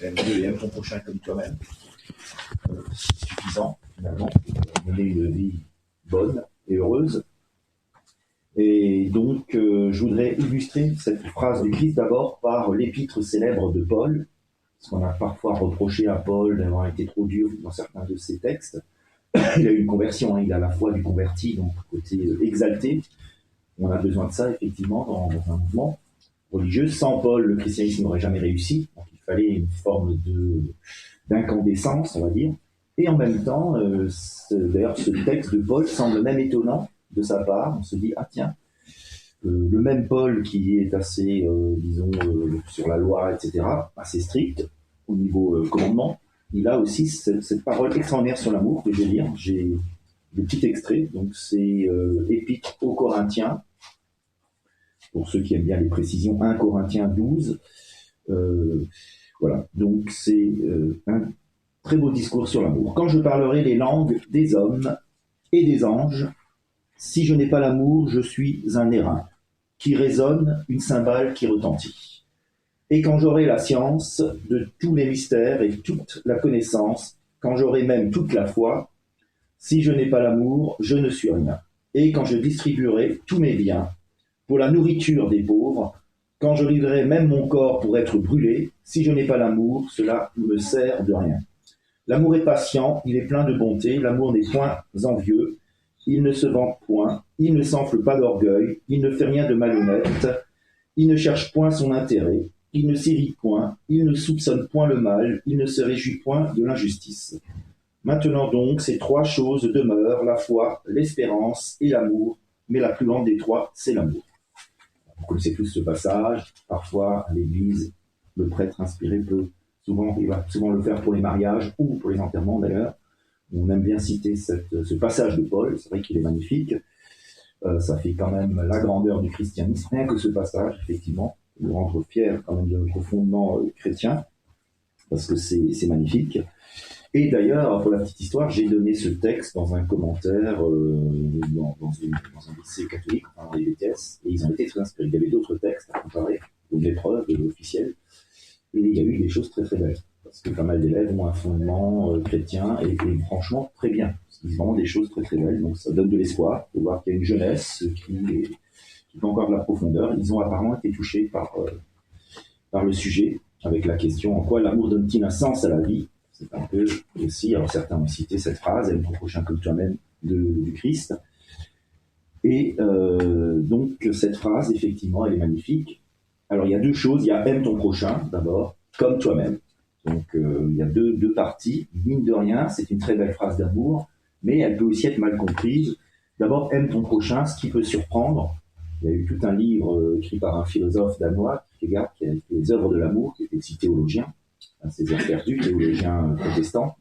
aime Dieu et aime ton prochain comme toi-même. C'est suffisant, finalement, pour mener une vie bonne et heureuse. Et donc, je voudrais illustrer cette phrase du Christ d'abord par l'épître célèbre de Paul, parce qu'on a parfois reproché à Paul d'avoir été trop dur dans certains de ses textes. Il a eu une conversion, il a la foi du converti, donc côté exalté. On a besoin de ça, effectivement, dans un mouvement religieux. Sans Paul, le christianisme n'aurait jamais réussi. Donc, il fallait une forme d'incandescence, on va dire. Et en même temps, d'ailleurs, ce texte de Paul semble même étonnant de sa part. On se dit, ah tiens, le même Paul qui est assez, sur la loi, etc., assez strict au niveau commandement, il a aussi cette parole extraordinaire sur l'amour que je vais lire. J'ai des petits extraits, donc c'est Épître aux Corinthiens, pour ceux qui aiment bien les précisions, 1 Corinthiens 12. Voilà, donc c'est un très beau discours sur l'amour. Quand je parlerai les langues des hommes et des anges, si je n'ai pas l'amour, je suis un airain qui résonne, une cymbale qui retentit. Et quand j'aurai la science de tous les mystères et toute la connaissance, quand j'aurai même toute la foi, si je n'ai pas l'amour, je ne suis rien. Et quand je distribuerai tous mes biens pour la nourriture des pauvres, quand je livrerai même mon corps pour être brûlé, si je n'ai pas l'amour, cela ne me sert de rien. L'amour est patient, il est plein de bonté, l'amour n'est point envieux, il ne se vante point, il ne s'enfle pas d'orgueil, il ne fait rien de malhonnête, il ne cherche point son intérêt, il ne s'irrite point, il ne soupçonne point le mal, il ne se réjouit point de l'injustice. Maintenant donc, ces trois choses demeurent, la foi, l'espérance et l'amour, mais la plus grande des trois, c'est l'amour. Vous connaissez tous ce passage, parfois à l'église, le prêtre inspiré il va souvent le faire pour les mariages ou pour les enterrements d'ailleurs. On aime bien citer ce passage de Paul, c'est vrai qu'il est magnifique. Ça fait quand même la grandeur du christianisme, rien que ce passage, effectivement, nous rendre fiers quand même de notre fondement chrétien, parce que c'est magnifique. Et d'ailleurs, pour la petite histoire, j'ai donné ce texte dans un commentaire dans un lycée catholique, dans les BTS, et ils ont été très inspirés. Il y avait d'autres textes à comparer, une épreuve officielle, et il y a eu des choses très très belles, parce que pas mal d'élèves ont un fondement chrétien, et franchement très bien. Ils disent vraiment des choses très très belles, donc ça donne de l'espoir de voir qu'il y a une jeunesse qui fait encore de la profondeur. Ils ont apparemment été touchés par le sujet, avec la question en quoi l'amour donne-t-il un sens à la vie. C'est un peu aussi, alors certains ont cité cette phrase, aime ton prochain comme toi-même du Christ. Et donc cette phrase, effectivement, elle est magnifique. Alors il y a deux choses, il y a aime ton prochain d'abord, comme toi-même. Donc il y a deux parties, mine de rien, c'est une très belle phrase d'amour, mais elle peut aussi être mal comprise. D'abord, aime ton prochain, ce qui peut surprendre. Il y a eu tout un livre écrit par un philosophe danois, Kierkegaard, qui a écrit les œuvres de l'amour, qui était aussi théologien, César perdu, théologien protestant,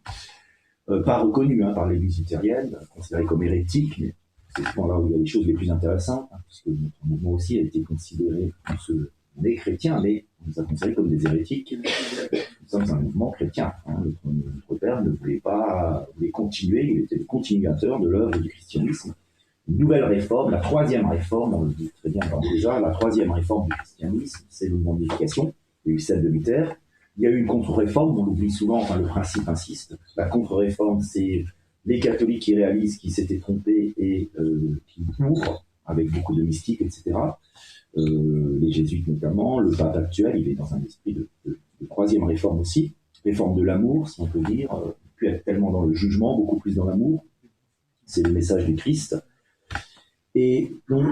pas reconnu par l'Église luthérienne, considéré comme hérétique, mais c'est souvent là où il y a les choses les plus intéressantes, puisque notre mouvement aussi a été considéré, on est chrétien, mais on nous a considérés comme des hérétiques. Nous sommes un mouvement chrétien. Notre père ne voulait continuer, il était le continuateur de l'œuvre du christianisme. Une nouvelle réforme, la troisième réforme, on le dit très bien dans déjà, la troisième réforme du christianisme, c'est le mouvement d'éducation. Il y a eu celle de Luther. Il y a eu une contre-réforme, on l'oublie souvent, le principe insiste. La contre-réforme, c'est les catholiques qui réalisent qu'ils s'étaient trompés et qui ouvrent, avec beaucoup de mystique, etc. Les jésuites notamment, le pape actuel, il est dans un esprit de troisième réforme aussi. Réforme de l'amour, si on peut dire, plus être tellement dans le jugement, beaucoup plus dans l'amour. C'est le message du Christ. Et donc,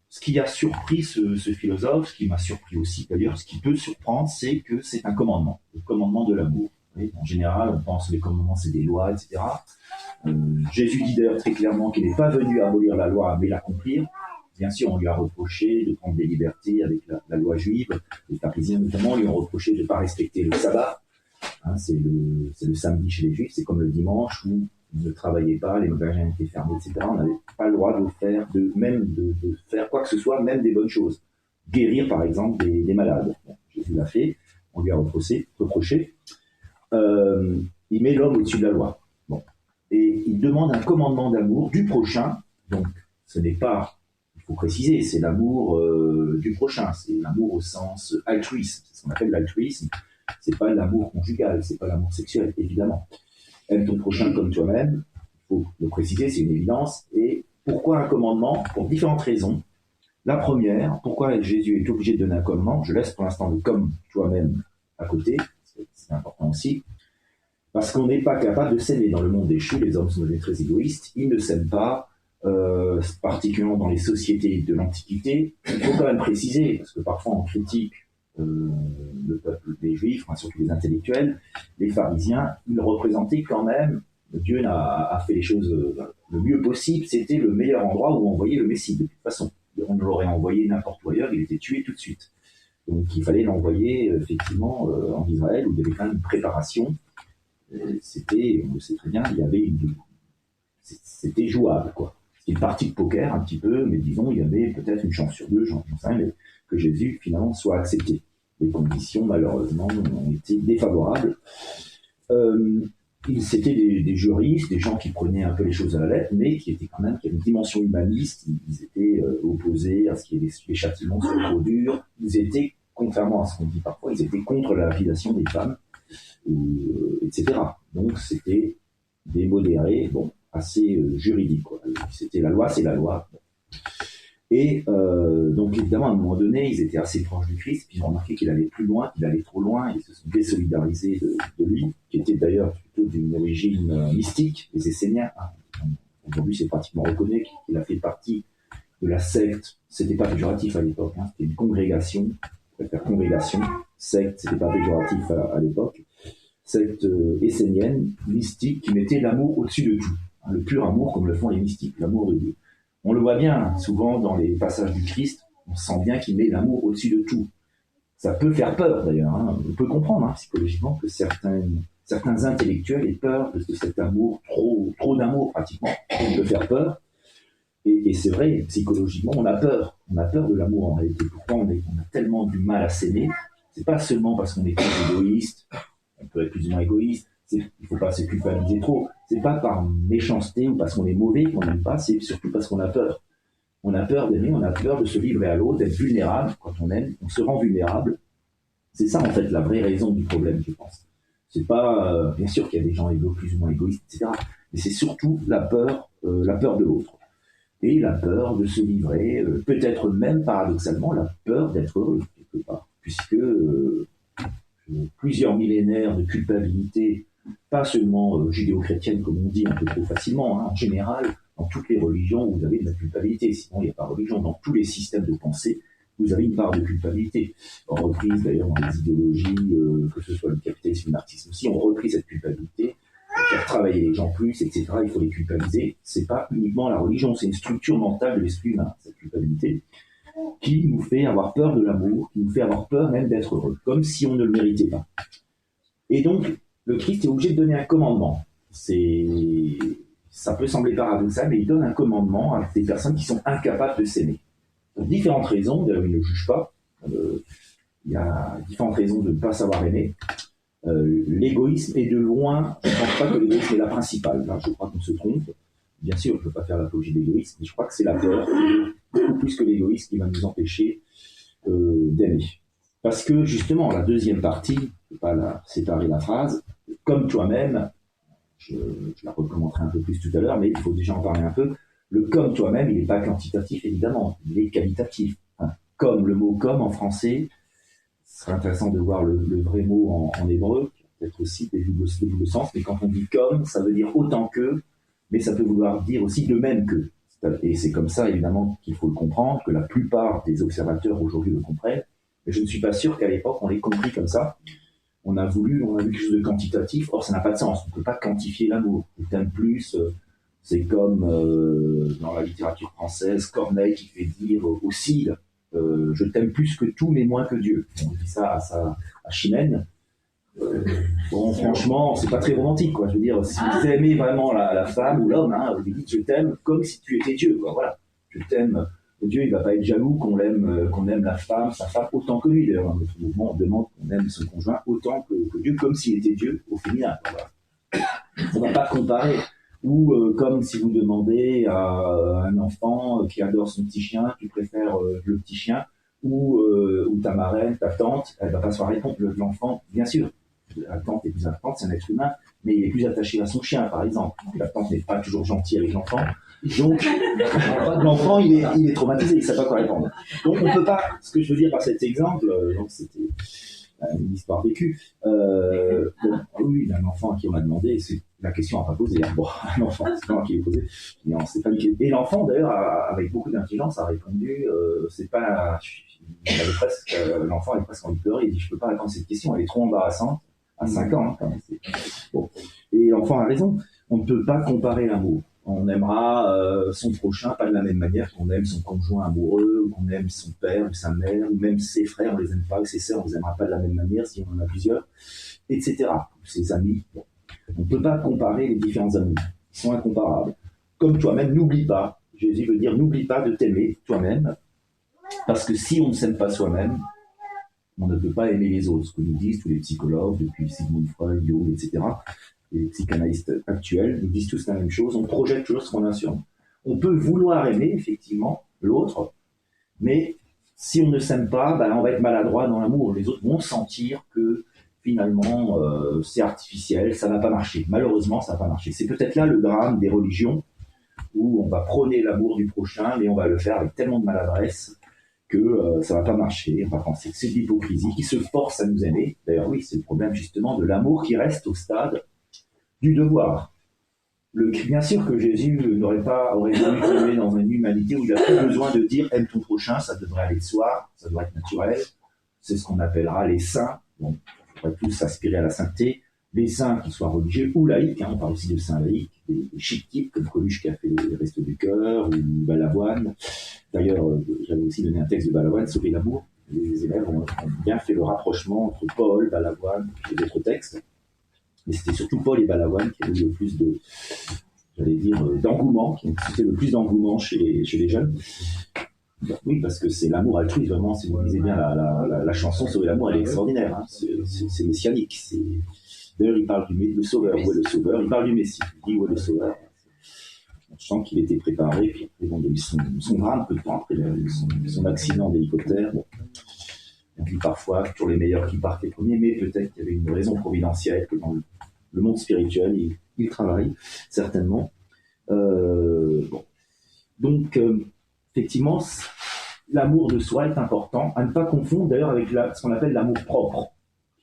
ce qui a surpris ce philosophe, ce qui m'a surpris aussi d'ailleurs, ce qui peut surprendre, c'est que c'est un commandement, le commandement de l'amour. En général, on pense que les commandements, c'est des lois, etc. Jésus dit d'ailleurs très clairement qu'il n'est pas venu abolir la loi, mais l'accomplir. Bien sûr, on lui a reproché de prendre des libertés avec la loi juive. Les pharisiens notamment lui ont reproché de ne pas respecter le sabbat. C'est le samedi chez les juifs, c'est comme le dimanche où ne travaillait pas, les magasins étaient fermés, etc. On n'avait pas le droit de faire quoi que ce soit, même des bonnes choses. Guérir, par exemple, des malades. Bon, Jésus l'a fait, on lui a reproché. Il met l'homme au-dessus de la loi. Bon. Et il demande un commandement d'amour du prochain. Donc, ce n'est pas, il faut préciser, c'est l'amour du prochain. C'est l'amour au sens altruisme. C'est ce qu'on appelle l'altruisme. C'est pas l'amour conjugal, c'est pas l'amour sexuel, évidemment. Aime ton prochain comme toi-même, il faut le préciser, c'est une évidence. Et pourquoi un commandement? Pour différentes raisons. La première, pourquoi Jésus est obligé de donner un commandement? Je laisse pour l'instant le comme toi-même à côté, c'est important aussi. Parce qu'on n'est pas capable de s'aimer dans le monde déchu, les hommes sont devenus très égoïstes, ils ne s'aiment pas, particulièrement dans les sociétés de l'Antiquité. Il faut quand même préciser, parce que parfois on critique le peuple des Juifs, enfin, surtout les intellectuels, les pharisiens, ils représentaient quand même, Dieu a fait les choses le mieux possible, c'était le meilleur endroit où envoyer le Messie, de toute façon. On l'aurait envoyé n'importe où ailleurs, il était tué tout de suite. Donc il fallait l'envoyer effectivement en Israël, où il y avait quand même une préparation. C'était, on le sait très bien, c'était jouable, quoi. C'était une partie de poker un petit peu, mais disons, il y avait peut-être une chance sur deux, j'en sais rien, mais que Jésus finalement soit accepté. Les conditions, malheureusement, ont été défavorables. C'était des juristes, des gens qui prenaient un peu les choses à la lettre, mais qui étaient quand même, qui avaient une dimension humaniste. Ils étaient opposés à ce qu'il y ait des châtiments trop durs. Ils étaient, contrairement à ce qu'on dit parfois, ils étaient contre la lapidation des femmes, etc. Donc c'était des modérés, bon, assez juridiques, quoi. C'était la loi, c'est la loi. Et donc évidemment, à un moment donné, ils étaient assez proches du Christ, puis ils ont remarqué qu'il allait plus loin, qu'il allait trop loin, ils se sont désolidarisés de lui, qui était d'ailleurs plutôt d'une origine mystique, les Esséniens. Aujourd'hui, c'est pratiquement reconnu qu'il a fait partie de la secte. C'était pas péjoratif à l'époque, hein. C'était une congrégation, on préfère congrégation, secte, c'était pas péjoratif à l'époque. Secte essénienne, mystique, qui mettait l'amour au-dessus de tout. Hein, le pur amour, comme le font les mystiques, l'amour de Dieu. On le voit bien, souvent dans les passages du Christ, on sent bien qu'il met l'amour au-dessus de tout. Ça peut faire peur d'ailleurs, hein. On peut comprendre psychologiquement que certains intellectuels aient peur de cet amour, trop d'amour pratiquement, qui peut faire peur. Et c'est vrai, psychologiquement, on a peur de l'amour en réalité. Pourquoi on a tellement du mal à s'aimer? C'est pas seulement parce qu'on est plus égoïste, on peut être plus ou moins égoïste, il ne faut pas se culpabiliser trop. C'est pas par méchanceté ou parce qu'on est mauvais qu'on n'aime pas, c'est surtout parce qu'on a peur. On a peur d'aimer, on a peur de se livrer à l'autre, d'être vulnérable. Quand on aime, on se rend vulnérable. C'est ça en fait la vraie raison du problème, je pense. C'est pas, bien sûr qu'il y a des gens plus ou moins égoïstes, etc. Mais c'est surtout la peur de l'autre. Et la peur de se livrer, peut-être même paradoxalement la peur d'être heureux, quelque part. Puisque plusieurs millénaires de culpabilité, pas seulement judéo-chrétienne comme on dit un peu trop facilement, en général, dans toutes les religions, vous avez de la culpabilité. Sinon, il n'y a pas de religion. Dans tous les systèmes de pensée, vous avez une part de culpabilité. Reprise d'ailleurs dans les idéologies, que ce soit le capitalisme ou le marxisme aussi, on repris cette culpabilité, faire travailler les gens plus, etc. Il faut les culpabiliser. C'est pas uniquement la religion, c'est une structure mentale de l'esprit humain, cette culpabilité, qui nous fait avoir peur de l'amour, qui nous fait avoir peur même d'être heureux, comme si on ne le méritait pas. Et donc, le Christ est obligé de donner un commandement. Ça peut sembler paradoxal, mais il donne un commandement à des personnes qui sont incapables de s'aimer. Pour différentes raisons, d'ailleurs, il ne juge pas. Il y a différentes raisons de ne pas savoir aimer. L'égoïsme est de loin, je ne pense pas que l'égoïsme est la principale. Là, je crois qu'on se trompe. Bien sûr, je ne veux pas faire l'apologie de l'égoïsme, mais je crois que c'est la peur, beaucoup plus que l'égoïsme, qui va nous empêcher d'aimer. Parce que, justement, la deuxième partie, je ne vais pas séparer la phrase, comme toi-même, je la recommenterai un peu plus tout à l'heure, mais il faut déjà en parler un peu. Le comme toi-même, il n'est pas quantitatif, évidemment, il est qualitatif. Comme, le mot comme en français, ce serait intéressant de voir le vrai mot en hébreu, peut-être aussi des doubles sens, mais quand on dit comme, ça veut dire autant que, mais ça peut vouloir dire aussi de même que. Et c'est comme ça, évidemment, qu'il faut le comprendre, que la plupart des observateurs aujourd'hui le comprennent, mais je ne suis pas sûr qu'à l'époque, on l'ait compris comme ça. On a vu quelque chose de quantitatif, or ça n'a pas de sens, on ne peut pas quantifier l'amour. Je t'aime plus, c'est comme dans la littérature française, Corneille qui fait dire au Cid, je t'aime plus que tout, mais moins que Dieu. On dit ça à Chimène. Bon, franchement, c'est pas très romantique, quoi. Je veux dire, si vous aimez vraiment la femme ou l'homme, vous lui dites je t'aime comme si tu étais Dieu, quoi. Voilà. Je t'aime. Dieu, il va pas être jaloux qu'on aime la femme, sa femme autant que lui. D'ailleurs, dans notre mouvement, on demande qu'on aime son conjoint autant que Dieu, comme s'il était Dieu au féminin. Voilà. On va pas comparer. Ou comme si vous demandez à un enfant qui adore son petit chien, tu préfères le petit chien ou ta marraine, ta tante, elle va pas se répondre. L'enfant, bien sûr, la tante est plus importante, c'est un être humain, mais il est plus attaché à son chien, par exemple. La tante n'est pas toujours gentille avec l'enfant. Donc, l'enfant, il est traumatisé, il ne sait pas quoi répondre. Donc, on ne peut pas, ce que je veux dire par cet exemple, donc c'était une histoire vécue. Oui, un enfant qui m'a demandé, la question n'a pas posé. Bon, un enfant, c'est pas moi qui l'ai posé. C'est pas et l'enfant, d'ailleurs, avec beaucoup d'intelligence, a répondu, c'est pas. L'enfant avait presque envie de pleurer. Il dit, je peux pas répondre à cette question, elle est trop embarrassante. À 5 ans, hein, quand même. Bon. Et l'enfant a raison. On ne peut pas comparer l'amour. On aimera son prochain pas de la même manière qu'on aime son conjoint amoureux, ou qu'on aime son père ou sa mère, ou même ses frères, on les aime pas, ou ses sœurs, on les aimera pas de la même manière si on en a plusieurs, etc. Ses amis. Bon. On ne peut pas comparer les différents amours. Ils sont incomparables. Comme toi-même, n'oublie pas. Jésus veut dire, n'oublie pas de t'aimer toi-même, parce que si on ne s'aime pas soi-même, on ne peut pas aimer les autres. Ce que nous disent tous les psychologues, depuis Sigmund Freud, Jung, etc., les psychanalystes actuels nous disent tous la même chose, on projette toujours ce qu'on a sur nous. On peut vouloir aimer, effectivement, l'autre, mais si on ne s'aime pas, on va être maladroit dans l'amour. Les autres vont sentir que, finalement, c'est artificiel, ça n'a pas marché. Malheureusement, ça n'a pas marché. C'est peut-être là le drame des religions, où on va prôner l'amour du prochain, mais on va le faire avec tellement de maladresse que ça va pas marcher. On va penser que c'est de l'hypocrisie qui se force à nous aimer. D'ailleurs, oui, c'est le problème, justement, de l'amour qui reste au stade du devoir. Bien sûr que Jésus aurait voulu tomber dans une humanité où il a plus besoin de dire aime ton prochain, ça devrait aller de soi, ça devrait être naturel. C'est ce qu'on appellera les saints. Donc, il faudrait tous s'aspirer à la sainteté. Les saints, qu'ils soient religieux ou laïcs, on parle aussi de saints laïcs, des chic types comme Coluche qui a fait les Restos du Cœur, ou Balavoine. D'ailleurs, j'avais aussi donné un texte de Balavoine, Sauver l'amour. Les élèves ont bien fait le rapprochement entre Paul, Balavoine et d'autres textes. Mais c'était surtout Paul et Balavoine qui avaient eu le plus d'engouement, qui ont suscité le plus d'engouement chez les jeunes. Oui, parce que c'est l'amour altruiste, vraiment. Si vous lisez bien la chanson Sauver l'amour, elle est extraordinaire. Hein. C'est messianique. D'ailleurs, il parle du sauveur. Où est le sauveur? Il parle du Messie. Il dit où est le sauveur? Je sens qu'il était préparé. Puis après, il a eu son drame peu de temps après son accident d'hélicoptère. Bon. On dit parfois toujours les meilleurs qui partent les premiers, mais peut-être qu'il y avait une raison providentielle que dans le monde spirituel, il travaille, certainement. Bon. Donc, effectivement, l'amour de soi est important, à ne pas confondre d'ailleurs avec ce qu'on appelle l'amour propre,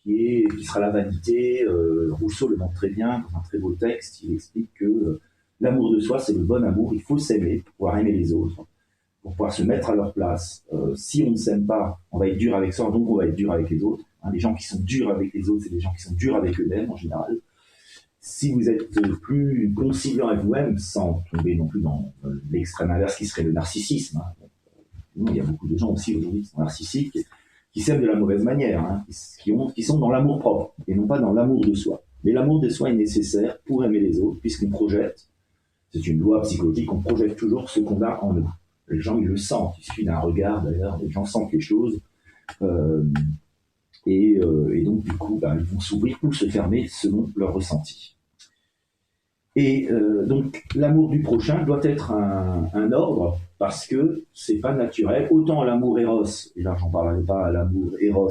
qui sera la vanité. Rousseau le montre très bien dans un très beau texte. Il explique que l'amour de soi, c'est le bon amour. Il faut s'aimer pour pouvoir aimer les autres, pour pouvoir se mettre à leur place. Si on ne s'aime pas, on va être dur avec soi, donc on va être dur avec les autres. Les gens qui sont durs avec les autres, c'est des gens qui sont durs avec eux-mêmes en général. Si vous êtes plus conciliant avec vous-même, sans tomber non plus dans l'extrême inverse qui serait le narcissisme. Il y a beaucoup de gens aussi aujourd'hui qui sont narcissiques, qui s'aiment de la mauvaise manière, qui sont dans l'amour propre et non pas dans l'amour de soi. Mais l'amour de soi est nécessaire pour aimer les autres, puisqu'on projette, c'est une loi psychologique, on projette toujours ce qu'on a en nous. Les gens, ils le sentent, il suffit d'un regard d'ailleurs, les gens sentent les choses, et donc du coup, ils vont s'ouvrir ou se fermer selon leur ressenti. Et donc, l'amour du prochain doit être un ordre, parce que c'est pas naturel. Autant l'amour éros, et là j'en parlerai pas, l'amour éros,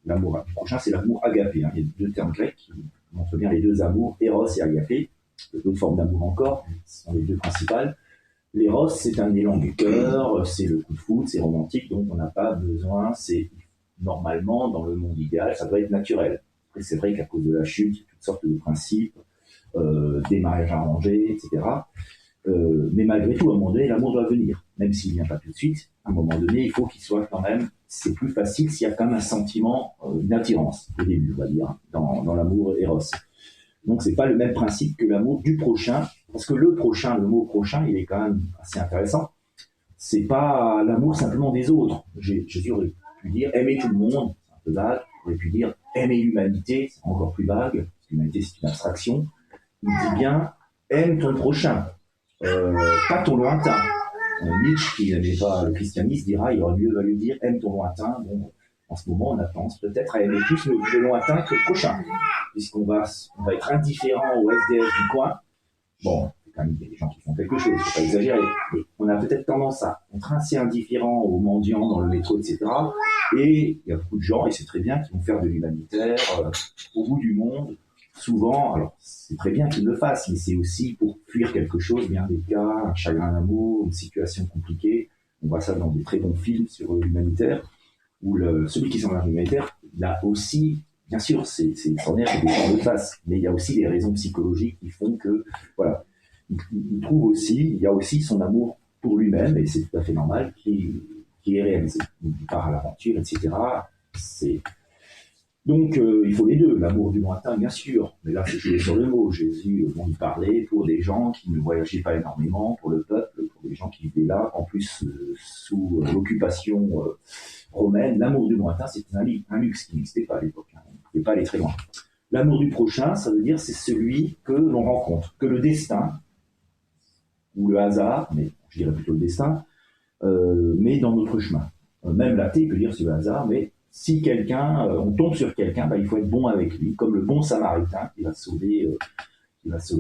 l'amour du prochain, c'est l'amour agapé. Il y a deux termes grecs qui montrent bien les deux amours, éros et agapé. Il y a d'autres formes d'amour encore, ce sont les deux principales. L'éros, c'est un élan du cœur, c'est le coup de foudre, c'est romantique, donc on n'a pas besoin, c'est normalement, dans le monde idéal, ça doit être naturel. Et c'est vrai qu'à cause de la chute, il y a toutes sortes de principes, des mariages arrangés, etc. Mais malgré tout, à un moment donné, l'amour doit venir. Même s'il ne vient pas tout de suite, à un moment donné, il faut qu'il soit quand même, c'est plus facile s'il y a quand même un sentiment d'attirance, au début, on va dire, dans l'amour éros. Donc, c'est pas le même principe que l'amour du prochain, parce que le mot prochain, il est quand même assez intéressant. C'est pas l'amour simplement des autres. Jésus aurait pu dire aimer tout le monde, c'est un peu vague. Il aurait pu dire aimer l'humanité, c'est encore plus vague, parce que l'humanité c'est une abstraction. Il dit bien aime ton prochain, pas ton lointain. Nietzsche, qui n'aimait pas le christianisme, dira il aurait mieux valu dire aime ton lointain. Bon, en ce moment, on a tendance peut-être à aimer plus le lointain que le prochain, puisqu'on va être indifférent au SDF du coin. Bon, quand même, il y a des gens qui font quelque chose, il ne faut pas exagérer. Mais on a peut-être tendance à être assez indifférent aux mendiants dans le métro, etc. Et il y a beaucoup de gens, et c'est très bien, qui vont faire de l'humanitaire au bout du monde. Souvent, alors c'est très bien qu'ils le fassent, mais c'est aussi pour fuir quelque chose, bien des cas, un chagrin d'amour, une situation compliquée. On voit ça dans des très bons films sur l'humanitaire, où celui qui s'en va l'humanitaire, il a aussi, bien sûr, c'est extraordinaire que des gens le fassent, mais il y a aussi des raisons psychologiques qui font que, voilà, il trouve aussi, il y a aussi son amour pour lui-même, et c'est tout à fait normal, qui est réalisé. Il part à l'aventure, etc. Donc, il faut les deux, l'amour du lointain, bien sûr, mais là, c'est joué sur le mot. Jésus, il parlait pour des gens qui ne voyageaient pas énormément, pour le peuple, pour des gens qui vivaient là, en plus, sous l'occupation romaine. L'amour du lointain, c'est un luxe qui n'existait pas à l'époque, hein. On ne pouvait pas aller très loin. L'amour du prochain, ça veut dire c'est celui que l'on rencontre, que le destin, ou le hasard, mais je dirais plutôt le destin, met dans notre chemin. Même l'athée peut dire c'est le hasard, mais si on tombe sur quelqu'un, il faut être bon avec lui, comme le bon samaritain qui va sauver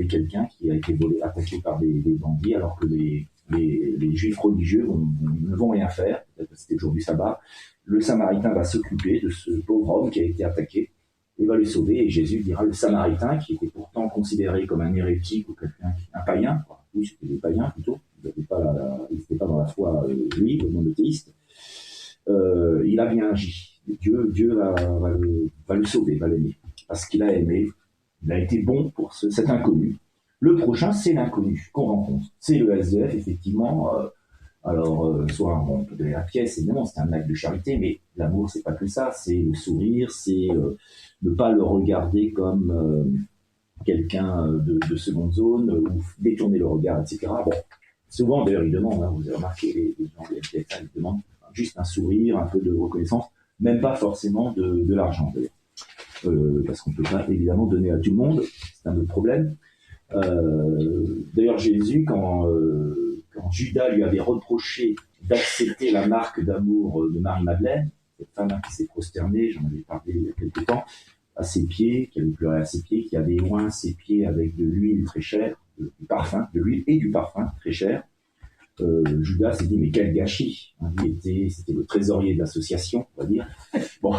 quelqu'un qui a été attaqué par des bandits, alors que les juifs religieux ne vont rien faire, peut-être que c'était le jour du sabbat. Le samaritain va s'occuper de ce pauvre homme qui a été attaqué et va le sauver, et Jésus dira le samaritain, qui était pourtant considéré comme un hérétique ou un païen, oui, c'était des païens plutôt, ils n'étaient pas dans la foi juive, monothéiste, il a bien agi. Dieu va le sauver, va l'aimer, parce qu'il a aimé, il a été bon pour cet inconnu. Le prochain, c'est l'inconnu qu'on rencontre. C'est le SDF, effectivement. Soit on peut donner la pièce, évidemment, c'est un acte de charité, mais l'amour, c'est pas que ça. C'est le sourire, c'est ne pas le regarder comme quelqu'un de seconde zone, ou détourner le regard, etc. Bon, souvent, d'ailleurs, ils demandent, hein, vous avez remarqué, les gens des FDF, ils demandent juste un sourire, un peu de reconnaissance, même pas forcément de l'argent, d'ailleurs. Parce qu'on ne peut pas évidemment donner à tout le monde, c'est un autre problème. D'ailleurs, Jésus, quand Judas lui avait reproché d'accepter la marque d'amour de Marie-Madeleine, cette femme qui s'est prosternée, j'en avais parlé il y a quelque temps, à ses pieds, qui avait pleuré à ses pieds, qui avait oint ses pieds avec de l'huile très chère, du parfum, de l'huile et du parfum très cher. Judas s'est dit mais quel gâchis, hein, c'était le trésorier de l'association, on va dire. Bon,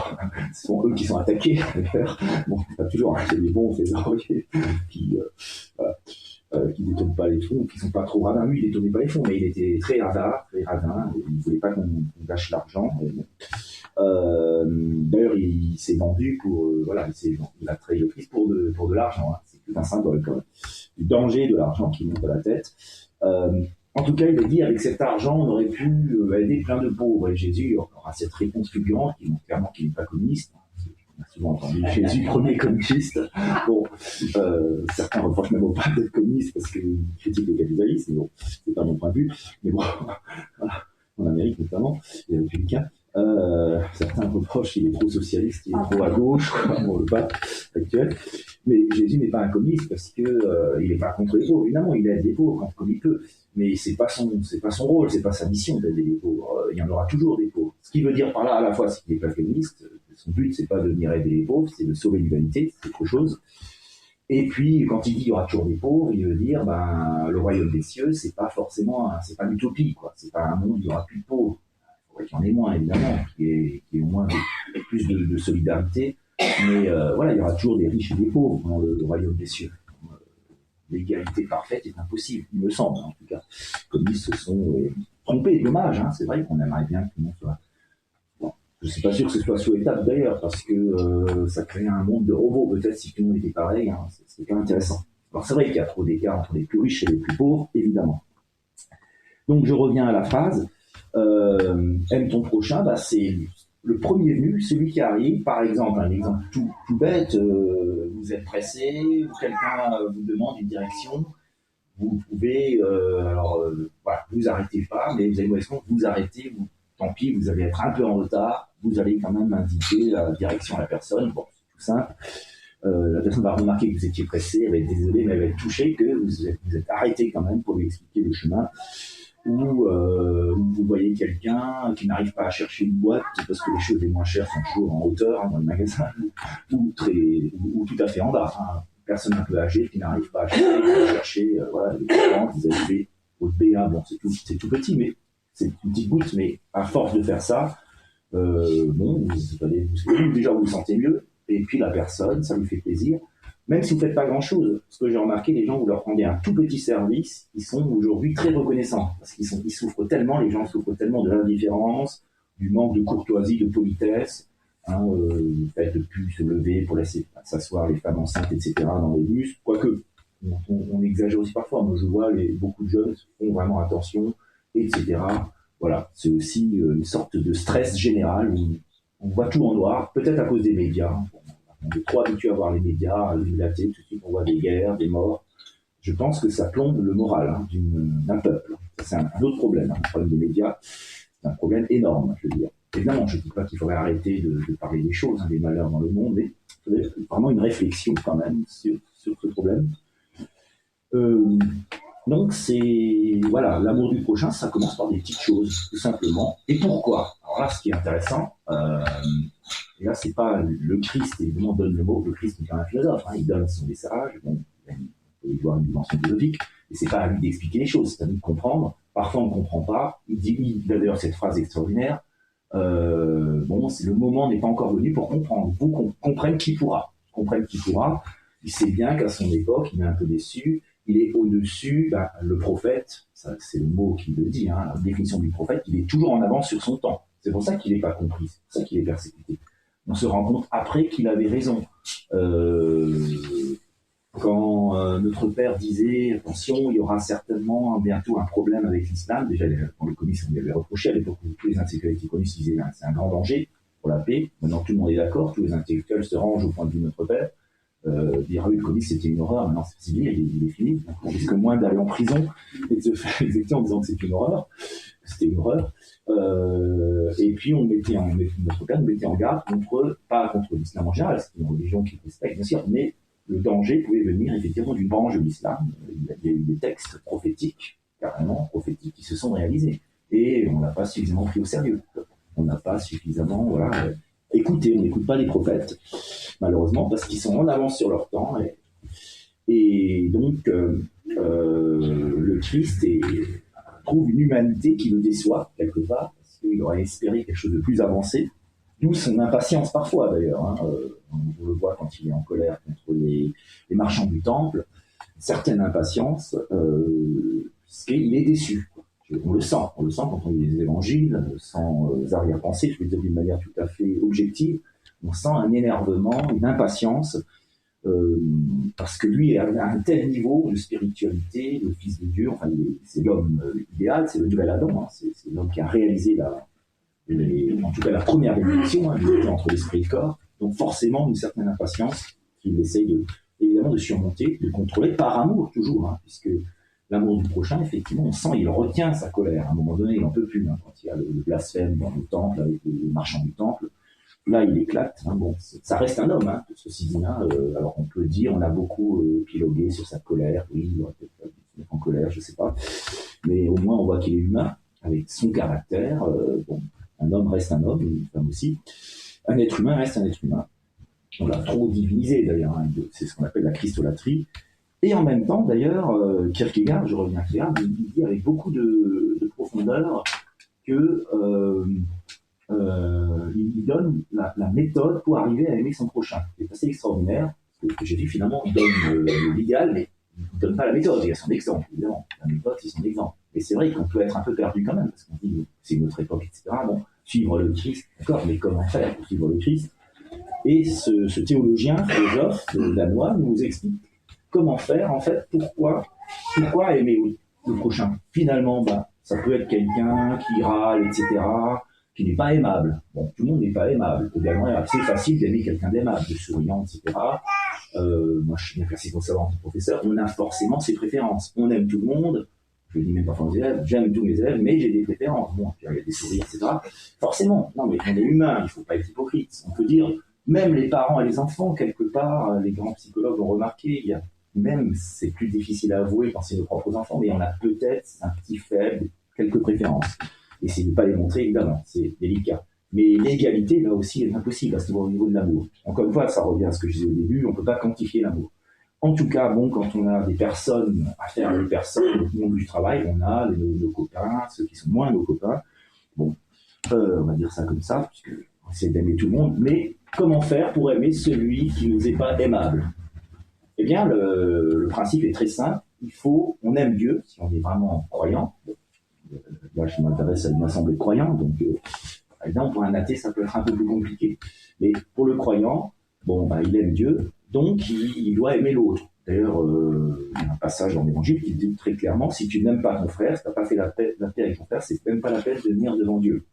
ce sont eux qui sont attaqués d'ailleurs. Bon, pas toujours, hein, c'est des bons trésoriers qui détournent pas les fonds, qui sont pas trop radins. Lui, il détournait pas les fonds, mais il était très radin, il ne voulait pas qu'on gâche l'argent. D'ailleurs, il s'est vendu pour, il a trahi le Christ pour de l'argent, hein. C'est tout un symbole quand même. Du danger de l'argent qui monte à la tête. En tout cas, il a dit, avec cet argent, on aurait pu aider plein de pauvres. Et Jésus aura cette réponse fulgurante qui montre clairement qu'il n'est pas communiste. On a souvent entendu Jésus, premier communiste. Bon, certains reprochent même au pape d'être communiste parce qu'il critique le capitalisme. Mais bon, c'est pas mon point de vue. Mais bon, voilà, en Amérique notamment, les républicains. Certains reprochent qu'il est trop socialiste, qu'il est trop à gauche, pour le pape actuel. Mais Jésus n'est pas un communiste parce que il n'est pas contre les pauvres. Évidemment, il aide les pauvres comme il peut, mais c'est pas son rôle, c'est pas sa mission d'aider les pauvres. Il y en aura toujours des pauvres. Ce qui veut dire par là, à la fois, c'est qu'il n'est pas communiste. Son but, c'est pas de venir aider les pauvres, c'est de sauver l'humanité, c'est autre chose. Et puis, quand il dit qu'il y aura toujours des pauvres, il veut dire, le royaume des cieux, c'est pas forcément, c'est pas l'utopie, quoi. C'est pas un monde où il y aura plus de pauvres. Qu'il y en ait moins, évidemment, qu'il y ait au moins plus de solidarité. Mais il y aura toujours des riches et des pauvres dans le royaume des cieux. L'égalité parfaite est impossible, il me semble, en tout cas. Comme ils se sont trompés, dommage, hein, c'est vrai qu'on aimerait bien que tout le monde soit... Bon, je ne suis pas sûr que ce soit souhaitable d'ailleurs, parce que ça crée un monde de robots, peut-être si tout le monde était pareil, hein, c'est quand même intéressant. Alors c'est vrai qu'il y a trop d'écart entre les plus riches et les plus pauvres, évidemment. Donc je reviens à la phrase. Aime ton prochain, c'est le premier venu, celui qui arrive. Par exemple, un exemple tout bête, vous êtes pressé, quelqu'un vous demande une direction, vous pouvez, vous arrêtez pas, mais vous avez l'impression que vous arrêtez, tant pis, vous allez être un peu en retard, vous allez quand même indiquer la direction à la personne, bon, c'est tout simple. La personne va remarquer que vous étiez pressé, elle va être désolée, mais elle va être touchée que vous êtes arrêté quand même pour lui expliquer le chemin. Ou vous voyez quelqu'un qui n'arrive pas à chercher une boîte parce que les choses les moins chères sont toujours en hauteur, hein, dans le magasin, ou tout à fait en bas. Hein. personne un peu âgée qui n'arrive pas à chercher voilà, les parents, des élevés au BA, bon, c'est tout petit, mais c'est une petite goutte, mais à force de faire ça, bon, déjà vous vous sentez mieux, et puis la personne, ça lui fait plaisir. Même si vous ne faites pas grand-chose, ce que j'ai remarqué, les gens, vous leur rendez un tout petit service, ils sont aujourd'hui très reconnaissants, parce ils souffrent tellement, les gens souffrent tellement de l'indifférence, du manque de courtoisie, de politesse, le fait de ne plus se lever pour laisser s'asseoir les femmes enceintes, etc., dans les bus, quoique, on exagère aussi parfois, moi je vois beaucoup de jeunes font vraiment attention, etc. Voilà, c'est aussi une sorte de stress général où on voit tout en noir, peut-être à cause des médias. On est trop habitué à voir les médias, la télé, tout de suite on voit des guerres, des morts. Je pense que ça plombe le moral d'un peuple. C'est un autre problème. Le problème des médias, c'est un problème énorme, je veux dire. Évidemment, je ne dis pas qu'il faudrait arrêter de parler des choses, des malheurs dans le monde, mais il faudrait vraiment une réflexion quand même sur ce problème. Donc voilà, l'amour du prochain, ça commence par des petites choses, tout simplement. Et pourquoi? Alors là, ce qui est intéressant, et là, c'est pas le Christ, évidemment, donne le mot, le Christ n'est pas un philosophe, il donne son message, bon, il peut y avoir une dimension philosophique, et c'est pas à lui d'expliquer les choses, c'est à lui de comprendre. Parfois, on ne comprend pas. Il a d'ailleurs cette phrase extraordinaire, bon, le moment n'est pas encore venu pour comprendre. Vous comprenne qui pourra. Il sait bien qu'à son époque, il est un peu déçu, il est au-dessus, le prophète, ça, c'est le mot qui le dit, la définition du prophète, il est toujours en avance sur son temps. C'est pour ça qu'il n'est pas compris, c'est pour ça qu'il est persécuté. On se rend compte après qu'il avait raison. Quand notre père disait, attention, il y aura certainement bientôt un problème avec l'islam, déjà quand le communisme lui avait reproché à l'époque où tous les intellectuels étaient connus, ils disaient c'est un grand danger pour la paix. Maintenant tout le monde est d'accord, tous les intellectuels se rangent au point de vue de notre père. Dire le communisme c'était une horreur, maintenant c'est fini, il est fini. Donc, on risque moins d'aller en prison et de se faire exécuter en disant que c'est une horreur. C'était une horreur. Et puis notre père nous mettait en garde pas contre l'islam en général, c'est une religion qui respecte bien sûr, mais le danger pouvait venir effectivement d'une branche de l'islam. Il y a eu des textes prophétiques, carrément prophétiques, qui se sont réalisés. Et on n'a pas suffisamment pris au sérieux. On n'a pas suffisamment écouté. On n'écoute pas les prophètes, malheureusement, parce qu'ils sont en avance sur leur temps. Et donc, le Christ trouve une humanité qui le déçoit, quelque part, parce qu'il aurait espéré quelque chose de plus avancé. D'où son impatience parfois, d'ailleurs. On le voit quand il est en colère contre les marchands du temple. Certaine impatience, parce qu'il est déçu. On le sent quand on lit les évangiles, sans arrière-pensée, je veux dire d'une manière tout à fait objective. On sent un énervement, une impatience, parce que lui est à un tel niveau de spiritualité, le Fils de Dieu, enfin, c'est l'homme idéal, c'est le nouvel Adam, c'est l'homme qui a réalisé en tout cas la première bénédiction, l'unité entre l'esprit et le corps. Donc forcément une certaine impatience qu'il essaye évidemment de surmonter, de contrôler par amour toujours, puisque l'amour du prochain, effectivement, on sent, il retient sa colère. À un moment donné, il n'en peut plus, quand il y a le blasphème dans le temple, avec les marchands du temple. Là, il éclate. Bon, ça reste un homme, ceci dit. Alors, on peut dire, on a beaucoup épilogué sur sa colère. Oui, il aurait peut-être pas dû se mettre en colère, je ne sais pas. Mais au moins, on voit qu'il est humain, avec son caractère. Bon, un homme reste un homme, une femme aussi. Un être humain reste un être humain. On l'a trop divinisé, d'ailleurs. C'est ce qu'on appelle la christolatrie. Et en même temps, d'ailleurs, Kierkegaard, je reviens à Kierkegaard, il dit avec beaucoup de profondeur que il donne la méthode pour arriver à aimer son prochain. C'est assez extraordinaire, parce que j'ai vu finalement, il donne l'idéal, mais il ne donne pas la méthode, il y a son exemple, évidemment. La méthode, c'est son exemple. Et c'est vrai qu'on peut être un peu perdu quand même, parce qu'on dit, c'est une autre époque, etc. Bon, suivre le Christ, d'accord, mais comment faire pour suivre le Christ? Et ce théologien, philosophe danois, nous explique comment faire, en fait, pourquoi aimer le prochain. Finalement, ça peut être quelqu'un qui râle, etc., qui n'est pas aimable. Bon, tout le monde n'est pas aimable. Également, c'est facile d'aimer quelqu'un d'aimable, de souriant, etc. Moi, je suis bien classé conservateur de professeur. On a forcément ses préférences. On aime tout le monde. Je le dis même parfois aux élèves. J'aime tous mes élèves, mais j'ai des préférences. Bon, il y a des sourires, etc. Forcément. Non, mais on est humain. Il ne faut pas être hypocrite. On peut dire, même les parents et les enfants, quelque part, les grands psychologues ont remarqué, même c'est plus difficile à avouer quand c'est nos propres enfants, mais on a peut-être un petit faible, quelques préférences. Et c'est de ne pas les montrer, évidemment, c'est délicat. Mais l'égalité, là aussi, est impossible à ce niveau de l'amour. Encore une fois, ça revient à ce que je disais au début, on ne peut pas quantifier l'amour. En tout cas, bon, quand on a des personnes, affaire à des personnes au monde du travail, on a nos copains, ceux qui sont moins nos copains. Bon, on va dire ça comme ça, puisque on essaie d'aimer tout le monde. Mais comment faire pour aimer celui qui nous est pas aimable? Eh bien, le principe est très simple. On aime Dieu, si on est vraiment croyant. Là, je m'intéresse à une assemblée de croyants, donc évidemment, pour un athée, ça peut être un peu plus compliqué. Mais pour le croyant, bon, il aime Dieu, donc il doit aimer l'autre. D'ailleurs, il y a un passage dans l'Évangile qui dit très clairement, si tu n'aimes pas ton frère, si tu n'as pas fait la paix avec ton frère, c'est même pas la peine de venir devant Dieu.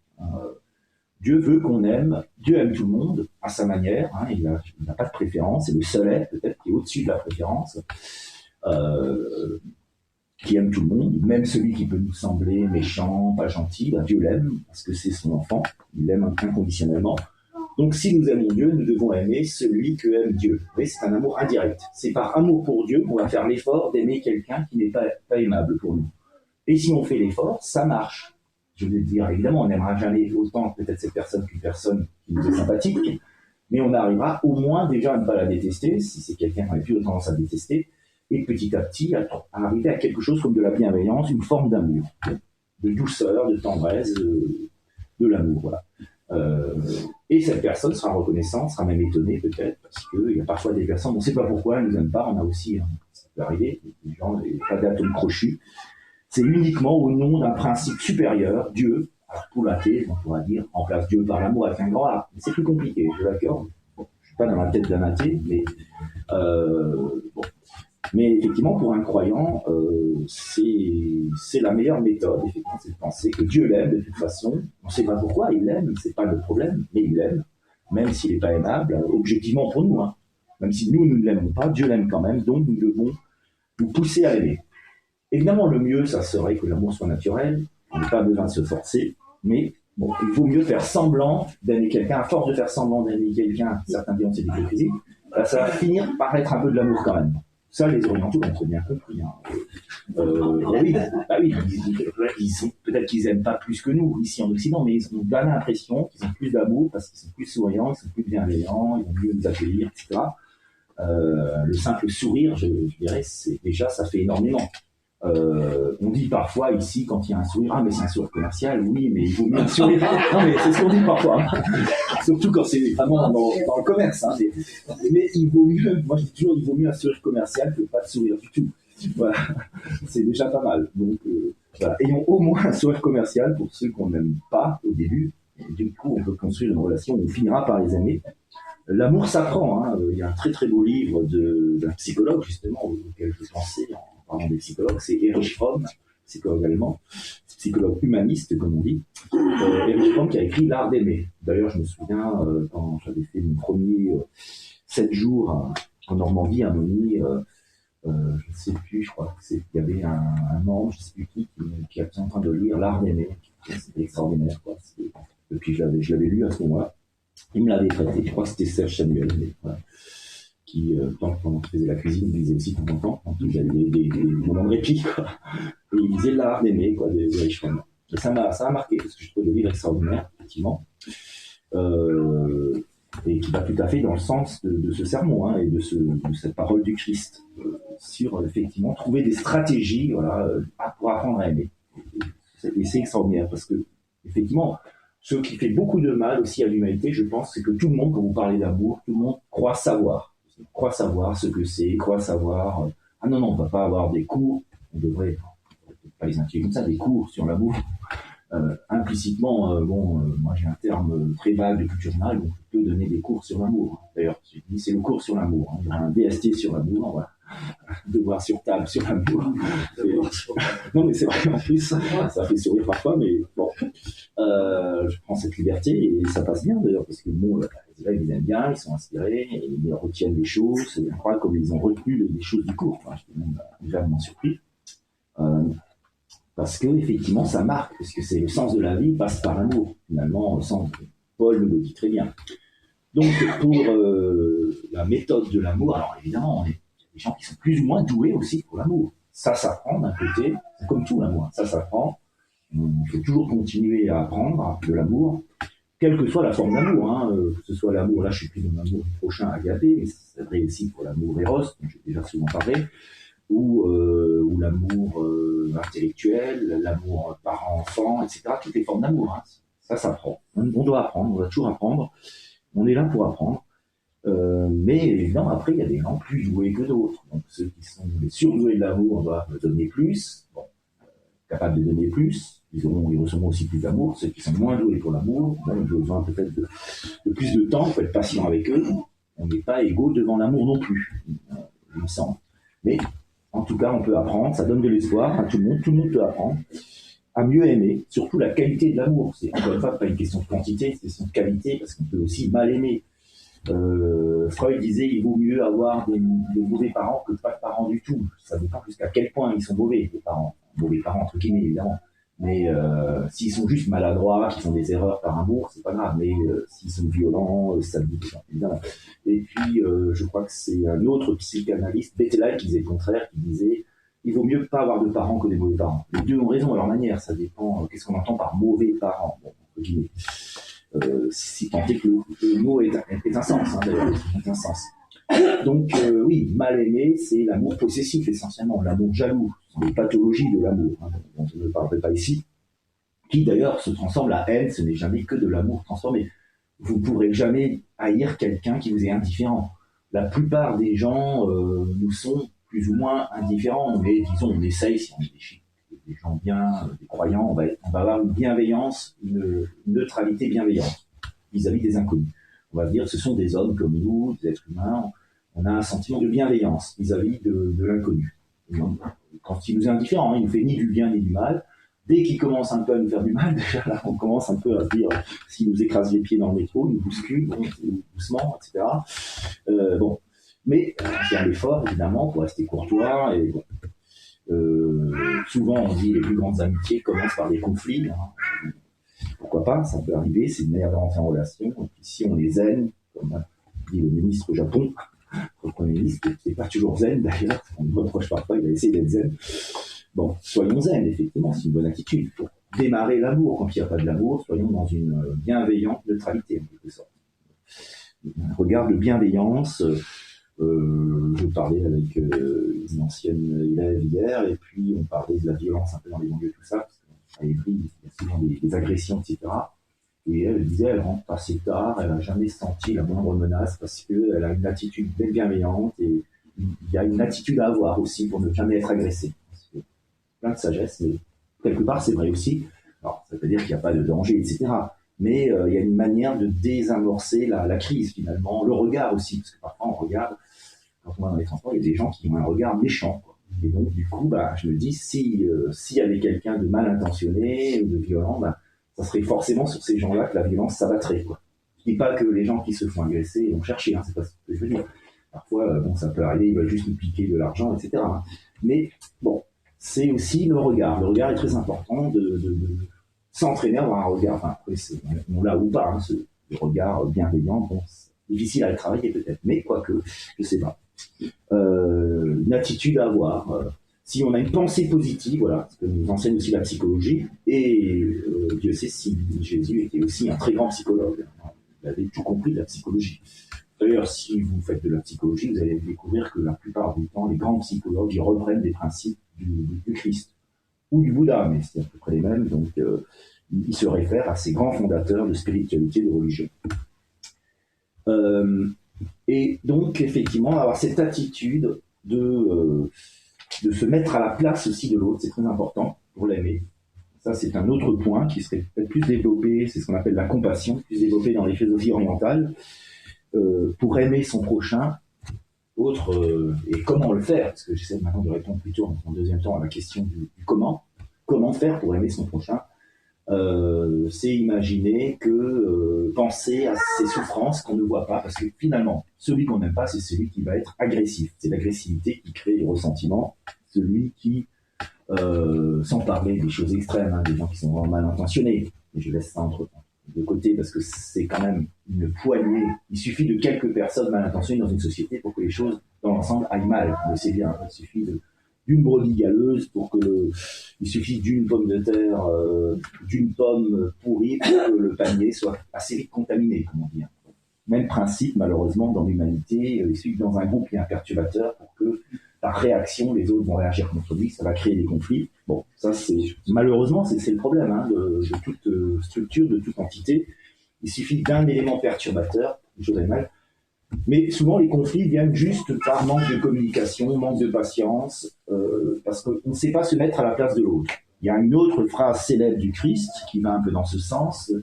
Dieu veut qu'on aime, Dieu aime tout le monde à sa manière, il n'a pas de préférence, c'est le seul être peut-être qui est au-dessus de la préférence, qui aime tout le monde, même celui qui peut nous sembler méchant, pas gentil, Dieu l'aime, parce que c'est son enfant, il l'aime inconditionnellement. Donc si nous aimons Dieu, nous devons aimer celui que aime Dieu. Vous voyez, c'est un amour indirect. C'est par amour pour Dieu qu'on va faire l'effort d'aimer quelqu'un qui n'est pas aimable pour nous. Et si on fait l'effort, ça marche. Je veux dire, évidemment, on n'aimera jamais autant peut-être cette personne qu'une personne qui nous est sympathique, mais on arrivera au moins déjà à ne pas la détester, si c'est quelqu'un qu'on a plus tendance à détester, et petit à petit à arriver à quelque chose comme de la bienveillance, une forme d'amour, de douceur, de tendresse, de l'amour, voilà. Et cette personne sera reconnaissante, sera même étonnée peut-être, parce qu'il y a parfois des personnes, on ne sait pas pourquoi, elles ne nous aiment pas, on a aussi, ça peut arriver, des gens, pas d'atomes crochus. C'est uniquement au nom d'un principe supérieur, Dieu. Alors pour l'athée, on pourra dire, remplace Dieu par l'amour avec un grand A. Mais c'est plus compliqué, je l'accorde. Bon, je ne suis pas dans la tête d'un athée, mais bon. Mais effectivement, pour un croyant, c'est la meilleure méthode, effectivement, c'est de penser que Dieu l'aime de toute façon. On ne sait pas pourquoi il l'aime, c'est pas le problème, mais il l'aime, même s'il n'est pas aimable, objectivement pour nous. Même si nous ne l'aimons pas, Dieu l'aime quand même, donc nous devons nous pousser à l'aimer. Évidemment, le mieux, ça serait que l'amour soit naturel, on n'a pas besoin de se forcer, mais bon, il vaut mieux faire semblant d'aimer quelqu'un. À force de faire semblant d'aimer quelqu'un, certains diront c'est de l'hypocrisie, ça va finir par être un peu de l'amour quand même. Ça, les orientaux ont très bien compris. Oui, peut-être qu'ils n'aiment pas plus que nous, ici en Occident, mais ils ont bien l'impression qu'ils ont plus d'amour parce qu'ils sont plus souriants, ils sont plus bienveillants, ils vont mieux nous accueillir, etc. Le simple sourire, je dirais, déjà, ça fait énormément. On dit parfois ici, quand il y a un sourire, mais c'est un sourire commercial, oui, mais il vaut mieux un sourire. Non, mais c'est ce qu'on dit parfois. Surtout quand c'est vraiment dans le commerce. Mais il vaut mieux, moi je dis toujours, il vaut mieux un sourire commercial que pas de sourire du tout. Voilà. C'est déjà pas mal. Donc, voilà. Ayons au moins un sourire commercial pour ceux qu'on n'aime pas au début. Et du coup, on peut construire une relation où on finira par les aimer. L'amour s'apprend. Il y a un très très beau livre d'un psychologue, justement, auquel je pensais en parlant des psychologues, c'est Erich Fromm, psychologue allemand, psychologue humaniste, comme on dit. Erich Fromm qui a écrit L'art d'aimer. D'ailleurs, je me souviens, quand j'avais fait mon premier 7 jours en Normandie, à Moni, je ne sais plus, je crois qu'il y avait un membre, je ne sais plus qui était en train de lire L'art d'aimer. C'était extraordinaire, quoi. Et puis je l'avais lu à ce moment-là. Il me l'avait prêté, je crois que c'était Serge Samuel, voilà, qui, pendant qu'il faisait la cuisine, il lisait aussi de temps en temps, quand il avait des moments de répit, quoi. Et il lisait L'art d'aimer, quoi, de Erich Fromm. Et ça m'a marqué, parce que je trouve le livre extraordinaire, effectivement, et qui va tout à fait dans le sens de ce sermon, et de cette parole du Christ, sur, effectivement, trouver des stratégies, voilà, pour apprendre à aimer. Et c'est extraordinaire, parce que, effectivement, ce qui fait beaucoup de mal aussi à l'humanité, je pense, c'est que tout le monde, quand vous parlez d'amour, tout le monde croit savoir ce que c'est, croit savoir. Ah non, on ne va pas avoir des cours, on devrait pas les intituler comme ça, des cours sur l'amour. Implicitement, moi j'ai un terme très vague de culture générale, donc je peux donner des cours sur l'amour. D'ailleurs, j'ai dit c'est le cours sur l'amour. Il y a un DST sur l'amour, voilà. Devoir sur table sur l'amour. Non, mais c'est vrai, en plus, ça fait sourire parfois, mais bon. Je prends cette liberté et ça passe bien d'ailleurs, parce que bon, les élèves ils aiment bien, ils sont inspirés, et ils retiennent des choses, c'est incroyable comme ils ont retenu les choses du cours. Enfin, j'étais même légèrement surpris. Parce que effectivement ça marque, parce que c'est le sens de la vie passe par l'amour, finalement, au sens Paul le dit très bien. Donc pour la méthode de l'amour, alors évidemment, il y a des gens qui sont plus ou moins doués aussi pour l'amour. Ça s'apprend d'un côté, c'est comme tout l'amour, ça s'apprend. Il faut toujours continuer à apprendre de l'amour. quelle que soit la forme d'amour, hein, que ce soit l'amour, là je suis plus dans l'amour du prochain agapé, mais c'est vrai aussi pour l'amour éros, dont j'ai déjà souvent parlé, ou l'amour intellectuel, l'amour parent-enfant, etc. Toutes les formes d'amour, hein. Ça s'apprend. On doit apprendre, on doit toujours apprendre. On est là pour apprendre. Mais évidemment, après, il y a des gens plus doués que d'autres. Donc ceux qui sont les surdoués de l'amour doivent donner plus, bon, capables de donner plus. Ils recevront aussi plus d'amour. Ceux qui sont moins doués pour l'amour, bon, ils ont besoin peut-être de plus de temps. Il faut être patient avec eux. On n'est pas égaux devant l'amour non plus, il me semble. Mais en tout cas, on peut apprendre. Ça donne de l'espoir à tout le monde. Tout le monde peut apprendre à mieux aimer, surtout la qualité de l'amour. C'est encore une fois pas une question de quantité, c'est une question de qualité, parce qu'on peut aussi mal aimer. Freud disait il vaut mieux avoir de mauvais parents que pas de parents du tout. Ça dépend jusqu'à quel point ils sont mauvais, les parents. Mauvais parents entre guillemets évidemment. Mais s'ils sont juste maladroits, qu'ils font des erreurs par amour, c'est pas grave. Mais s'ils sont violents, ça dit évidemment. Et puis je crois que c'est un autre psychanalyste, Bethel, qui disait le contraire, qui disait il vaut mieux pas avoir de parents que des mauvais parents. Les deux ont raison à leur manière. Ça dépend. Qu'est-ce qu'on entend par mauvais parents, bon, entre guillemets. Si tant est que le mot est un sens, hein, d'ailleurs, est un sens. Donc, oui, mal aimé, c'est l'amour possessif, essentiellement, l'amour jaloux, les pathologies de l'amour, hein, dont je ne parlerai pas ici, qui d'ailleurs se transforme, la haine, ce n'est jamais que de l'amour transformé. Vous ne pourrez jamais haïr quelqu'un qui vous est indifférent. La plupart des gens nous sont plus ou moins indifférents, mais disons, on essaye, si on est des gens bien, des croyants, on va avoir une bienveillance, une neutralité bienveillante vis-à-vis des inconnus. On va dire, ce sont des hommes comme nous, des êtres humains, on a un sentiment de bienveillance vis-à-vis de l'inconnu. Quand il nous est indifférent, il ne nous fait ni du bien ni du mal. Dès qu'il commence un peu à nous faire du mal, déjà là, on commence un peu à se dire, s'il nous écrase les pieds dans le métro, il nous bouscule, doucement, etc. Bon. Mais il y a l'effort, évidemment, pour rester courtois, et bon. Souvent on dit les plus grandes amitiés commencent par des conflits, hein. Pourquoi pas, ça peut arriver, c'est une manière de rentrer en relation. Et puis si on est zen, comme dit le ministre au Japon, le Premier ministre, qui n'est pas toujours zen d'ailleurs, on lui reproche parfois, il a essayé d'être zen. Bon, soyons zen, effectivement, c'est une bonne attitude. Pour démarrer l'amour, quand il n'y a pas de l'amour, soyons dans une bienveillante neutralité, en quelque sorte. Un regard de bienveillance. Je parlais avec une ancienne élève hier, et puis on parlait de la violence un peu dans les banlieues, tout ça, parce qu'à Évry, il y a souvent des agressions, etc. Et elle disait, elle rentre assez tard, elle n'a jamais senti la moindre menace, parce qu'elle a une attitude bienveillante, et il y a une attitude à avoir aussi pour ne jamais être agressée. Plein de sagesse, mais quelque part c'est vrai aussi. Alors, ça veut dire qu'il n'y a pas de danger, etc. Mais il y a une manière de désamorcer la crise, finalement. Le regard aussi, parce que parfois on regarde, quand on va dans les transports, il y a des gens qui ont un regard méchant, quoi. Et donc, du coup, je me dis, s'il y avait quelqu'un de mal intentionné ou de violent, ça serait forcément sur ces gens-là que la violence s'abattrait, quoi. Je dis pas que les gens qui se font agresser vont chercher, hein, c'est pas ce que je veux dire. Parfois, ça peut arriver, ils veulent juste nous piquer de l'argent, etc. Hein. Mais bon, c'est aussi le regard. Le regard est très important de s'entraîner à avoir un regard. Enfin, après, on l'a ou pas, hein, le regard bienveillant. Bon, c'est difficile à travailler peut-être, mais quoique, je sais pas. Une attitude à avoir. Si on a une pensée positive, voilà, ce que nous enseigne aussi la psychologie, et Dieu sait si Jésus était aussi un très grand psychologue. Il avait tout compris de la psychologie. D'ailleurs, si vous faites de la psychologie, vous allez découvrir que la plupart du temps, les grands psychologues, ils reprennent des principes du Christ ou du Bouddha, mais c'est à peu près les mêmes, donc ils se réfèrent à ces grands fondateurs de spiritualité, de religion. Et donc, effectivement, avoir cette attitude de se mettre à la place aussi de l'autre, c'est très important pour l'aimer. Ça, c'est un autre point qui serait peut-être plus développé, c'est ce qu'on appelle la compassion, plus développé dans les philosophies orientales, pour aimer son prochain. Et comment le faire, parce que j'essaie maintenant de répondre plutôt en deuxième temps à la question du comment. Comment faire pour aimer son prochain? C'est imaginer penser à ses souffrances qu'on ne voit pas, parce que finalement, celui qu'on n'aime pas, c'est celui qui va être agressif. C'est l'agressivité qui crée le ressentiment. Celui qui, sans parler des choses extrêmes, hein, des gens qui sont vraiment mal intentionnés, et je laisse ça de côté parce que c'est quand même une poignée. Il suffit de quelques personnes mal intentionnées dans une société pour que les choses dans l'ensemble aillent mal. On le sait bien. Il suffit d'une brebis galeuse pour que il suffit d'une pomme de terre, d'une pomme pourrie pour que le panier soit assez vite contaminé, comment dire. Même principe, malheureusement, dans l'humanité, il suffit que dans un groupe, il y a un perturbateur pour que, par réaction, les autres vont réagir contre lui, ça va créer des conflits. Bon, ça, malheureusement, c'est le problème de toute structure, de toute entité. Il suffit d'un élément perturbateur, je dirais mal, mais souvent les conflits viennent juste par manque de communication, manque de patience, parce qu'on ne sait pas se mettre à la place de l'autre. Il y a une autre phrase célèbre du Christ qui va un peu dans ce sens,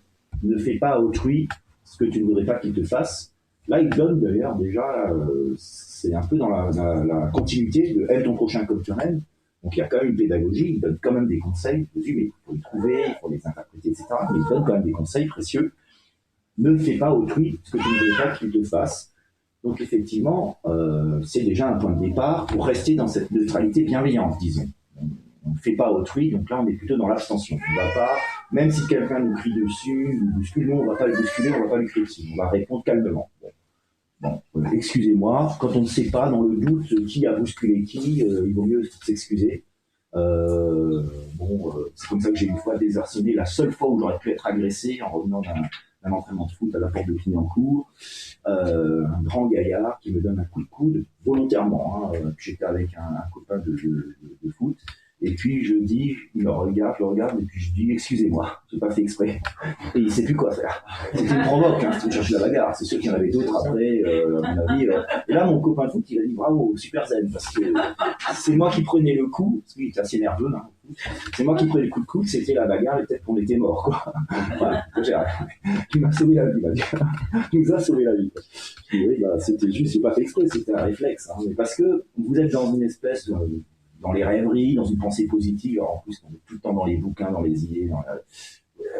ne fais pas à autrui ce que tu ne voudrais pas qu'il te fasse. Là, il donne d'ailleurs déjà, c'est un peu dans la continuité de aime ton prochain comme toi-même. Donc il y a quand même une pédagogie, il donne quand même des conseils, mais il faut les trouver, il faut les interpréter, etc. Mais il donne quand même des conseils précieux. Ne fais pas autrui ce que tu ne voudrais pas qu'il te fasse. Donc effectivement, c'est déjà un point de départ pour rester dans cette neutralité bienveillante, disons. On ne fait pas autrui, donc là on est plutôt dans l'abstention. On ne va pas, même si quelqu'un nous crie dessus, nous bouscule, nous on ne va pas le bousculer, on ne va pas lui crier dessus, on va répondre calmement. Bon, excusez-moi, quand on ne sait pas dans le doute qui a bousculé qui, il vaut mieux s'excuser. C'est comme ça que j'ai une fois désarçonné, la seule fois où j'aurais pu être agressé en revenant d'un entraînement de foot à la porte de Clignancourt, un grand gaillard qui me donne un coup de coude volontairement. J'étais avec un copain de foot. Et puis je dis, il me regarde, je le regarde, et puis je dis, excusez-moi, j'ai pas fait exprès. Et il sait plus quoi faire. C'était une provoque, c'était chercher la bagarre. C'est sûr qu'il y en avait d'autres après, à mon avis. Et là, mon copain de foot, il a dit, bravo, super zen, parce que c'est moi qui prenais le coup, parce qu'il était assez nerveux, c'est moi qui prenais le coup de coude, c'était la bagarre, et peut-être qu'on était mort, quoi. Voilà, tu m'as sauvé la vie, tu nous as sauvé la vie. Et oui, c'était juste, j'ai pas fait exprès, c'était un réflexe, mais parce que vous êtes dans une espèce dans les rêveries, dans une pensée positive, alors en plus on est tout le temps dans les bouquins, dans les idées,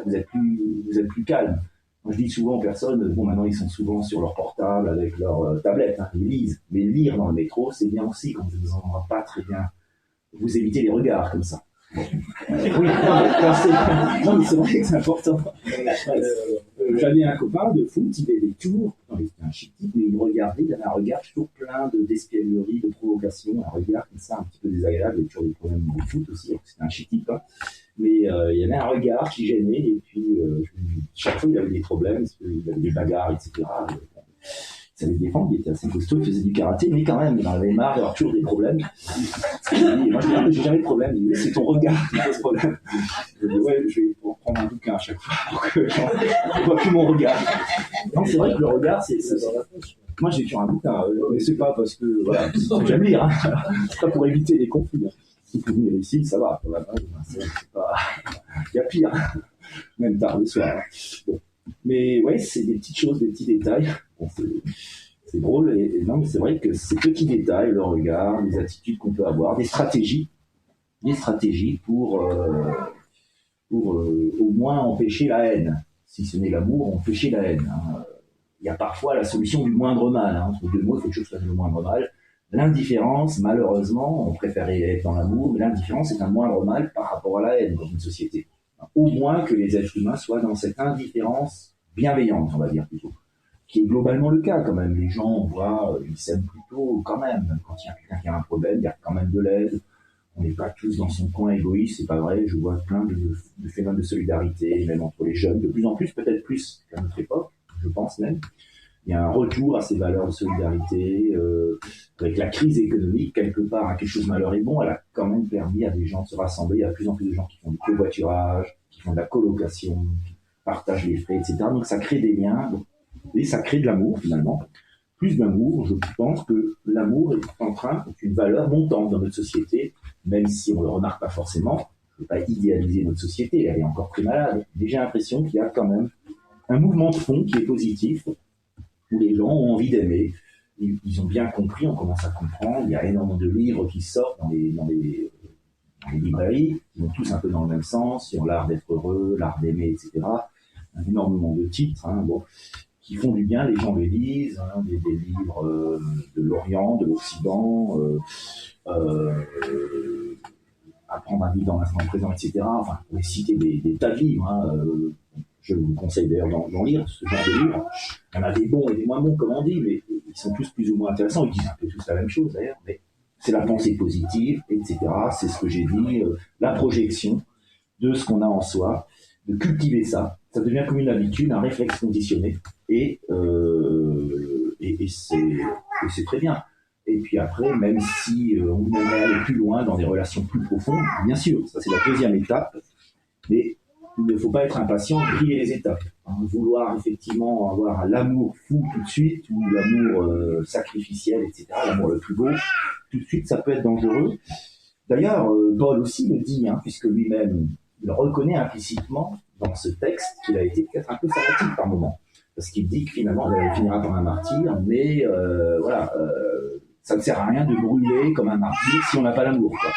vous êtes plus calme. Moi je dis souvent aux personnes, maintenant ils sont souvent sur leur portable avec leur tablette, ils lisent, mais lire dans le métro c'est bien aussi, quand vous n'en avez pas très bien, vous évitez les regards comme ça. Oui, non, mais c'est vrai que c'est important. J'avais un copain de foot, il avait des tours, c'était un chic type, mais il me regardait, il avait un regard toujours plein d'espièglerie, de provocation, un regard comme ça un petit peu désagréable, il y avait toujours des problèmes de foot aussi, c'était un chic type, mais il y avait un regard qui gênait, et puis chaque fois il avait des problèmes, parce qu'il avait des bagarres, etc. Il savait défendre, il était assez costaud, il faisait du karaté, mais quand même, il en avait marre d'avoir toujours des problèmes. Moi, je dis, mais j'ai jamais de problème. Il dit, c'est ton regard qui pose problème. Je dis, ouais, je vais prendre un bouquin à chaque fois pour que je ne vois plus mon regard. Non, c'est vrai que le regard, c'est dans la poche. Moi, j'ai toujours un bouquin, mais c'est pas parce que, voilà, j'aime lire, c'est pas pour éviter les conflits. Si vous venir ici, ça va, c'est pas, il y a pire, même tard le soir. Bon. Mais ouais, c'est des petites choses, des petits détails. Bon, c'est drôle, et non, mais c'est vrai que ces petits détails, le regard, les attitudes qu'on peut avoir, des stratégies pour au moins empêcher la haine. Si ce n'est l'amour, empêcher la haine. Il y a parfois la solution du moindre mal. Entre deux mots, il faut que chose fasse le moindre mal. L'indifférence, malheureusement, on préférait être dans l'amour, mais l'indifférence est un moindre mal par rapport à la haine dans une société. Au moins que les êtres humains soient dans cette indifférence bienveillante, on va dire plutôt, qui est globalement le cas quand même. Les gens, on voit, ils s'aiment plutôt quand même. Quand il y a quelqu'un qui a un problème, il y a quand même de l'aide. On n'est pas tous dans son coin égoïste, c'est pas vrai. Je vois plein de phénomènes de solidarité, même entre les jeunes, de plus en plus, peut-être plus qu'à notre époque, je pense même. Il y a un retour à ces valeurs de solidarité. Avec la crise économique, quelque part, quelque chose de malheur est bon, elle a quand même permis à des gens de se rassembler. Il y a de plus en plus de gens qui font du covoiturage, qui font de la colocation, qui partagent les frais, etc. Donc ça crée des liens, et ça crée de l'amour finalement. Plus d'amour, je pense que l'amour est une valeur montante dans notre société, même si on ne le remarque pas forcément. Je ne veux pas idéaliser notre société, elle est encore très malade. Mais j'ai l'impression qu'il y a quand même un mouvement de fond qui est positif, où les gens ont envie d'aimer. Ils ont bien compris, on commence à comprendre. Il y a énormément de livres qui sortent dans les librairies, qui vont tous un peu dans le même sens, sur l'art d'être heureux, l'art d'aimer, etc. Énormément de titres, qui font du bien, les gens les lisent, des livres de l'Orient, de l'Occident, apprendre à vivre dans l'instant présent, etc. Enfin, on pourrait citer des tas de livres. Je vous conseille d'ailleurs d'en lire ce genre de livres. Il y en a des bons et des moins bons, comme on dit, mais ils sont tous plus ou moins intéressants. Ils disent un peu tous la même chose d'ailleurs, mais c'est la pensée positive, etc. C'est ce que j'ai dit, la projection de ce qu'on a en soi, de cultiver ça. Ça devient comme une habitude, un réflexe conditionné, et c'est très bien. Et puis après, même si on aimerait aller plus loin dans des relations plus profondes, bien sûr, ça c'est la deuxième étape, mais il ne faut pas être impatient de griller les étapes. Vouloir effectivement avoir l'amour fou tout de suite, ou l'amour sacrificiel, etc., l'amour le plus beau, tout de suite, ça peut être dangereux. D'ailleurs, Paul aussi le dit, puisque lui-même, il reconnaît implicitement dans ce texte qu'il a été peut-être un peu fanatique par moment. Parce qu'il dit que finalement, il finira par un martyr, mais voilà, ça ne sert à rien de brûler comme un martyr si on n'a pas l'amour, quoi.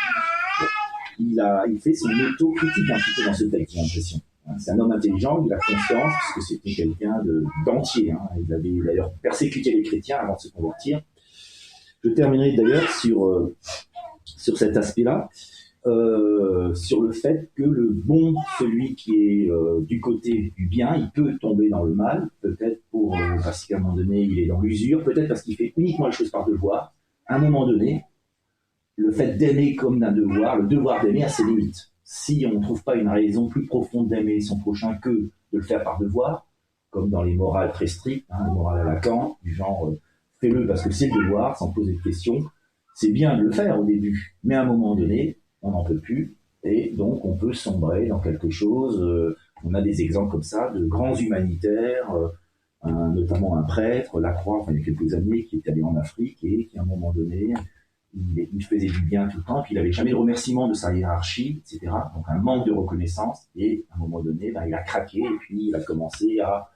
Il fait son auto-critique un petit peu dans ce texte, j'ai l'impression. C'est un homme intelligent, il a conscience, parce que c'était quelqu'un d'entier. Il avait d'ailleurs persécuté les chrétiens avant de se convertir. Je terminerai d'ailleurs sur cet aspect-là, sur le fait que le bon, celui qui est du côté du bien, il peut tomber dans le mal, peut-être parce qu'à un moment donné, il est dans l'usure, peut-être parce qu'il fait uniquement les choses par devoir. À un moment donné, le fait d'aimer comme d'un devoir, le devoir d'aimer a ses limites. Si on ne trouve pas une raison plus profonde d'aimer son prochain que de le faire par devoir, comme dans les morales très strictes, les morales à Lacan, du genre fais-le parce que c'est le devoir, sans poser de questions, c'est bien de le faire au début, mais à un moment donné, on n'en peut plus, et donc on peut sombrer dans quelque chose. On a des exemples comme ça de grands humanitaires, notamment un prêtre, Lacroix, il y a quelques années, qui est allé en Afrique et qui à un moment donné, il faisait du bien tout le temps, puis il n'avait jamais de remerciement de sa hiérarchie, etc. Donc un manque de reconnaissance, et à un moment donné, il a craqué, et puis il a commencé à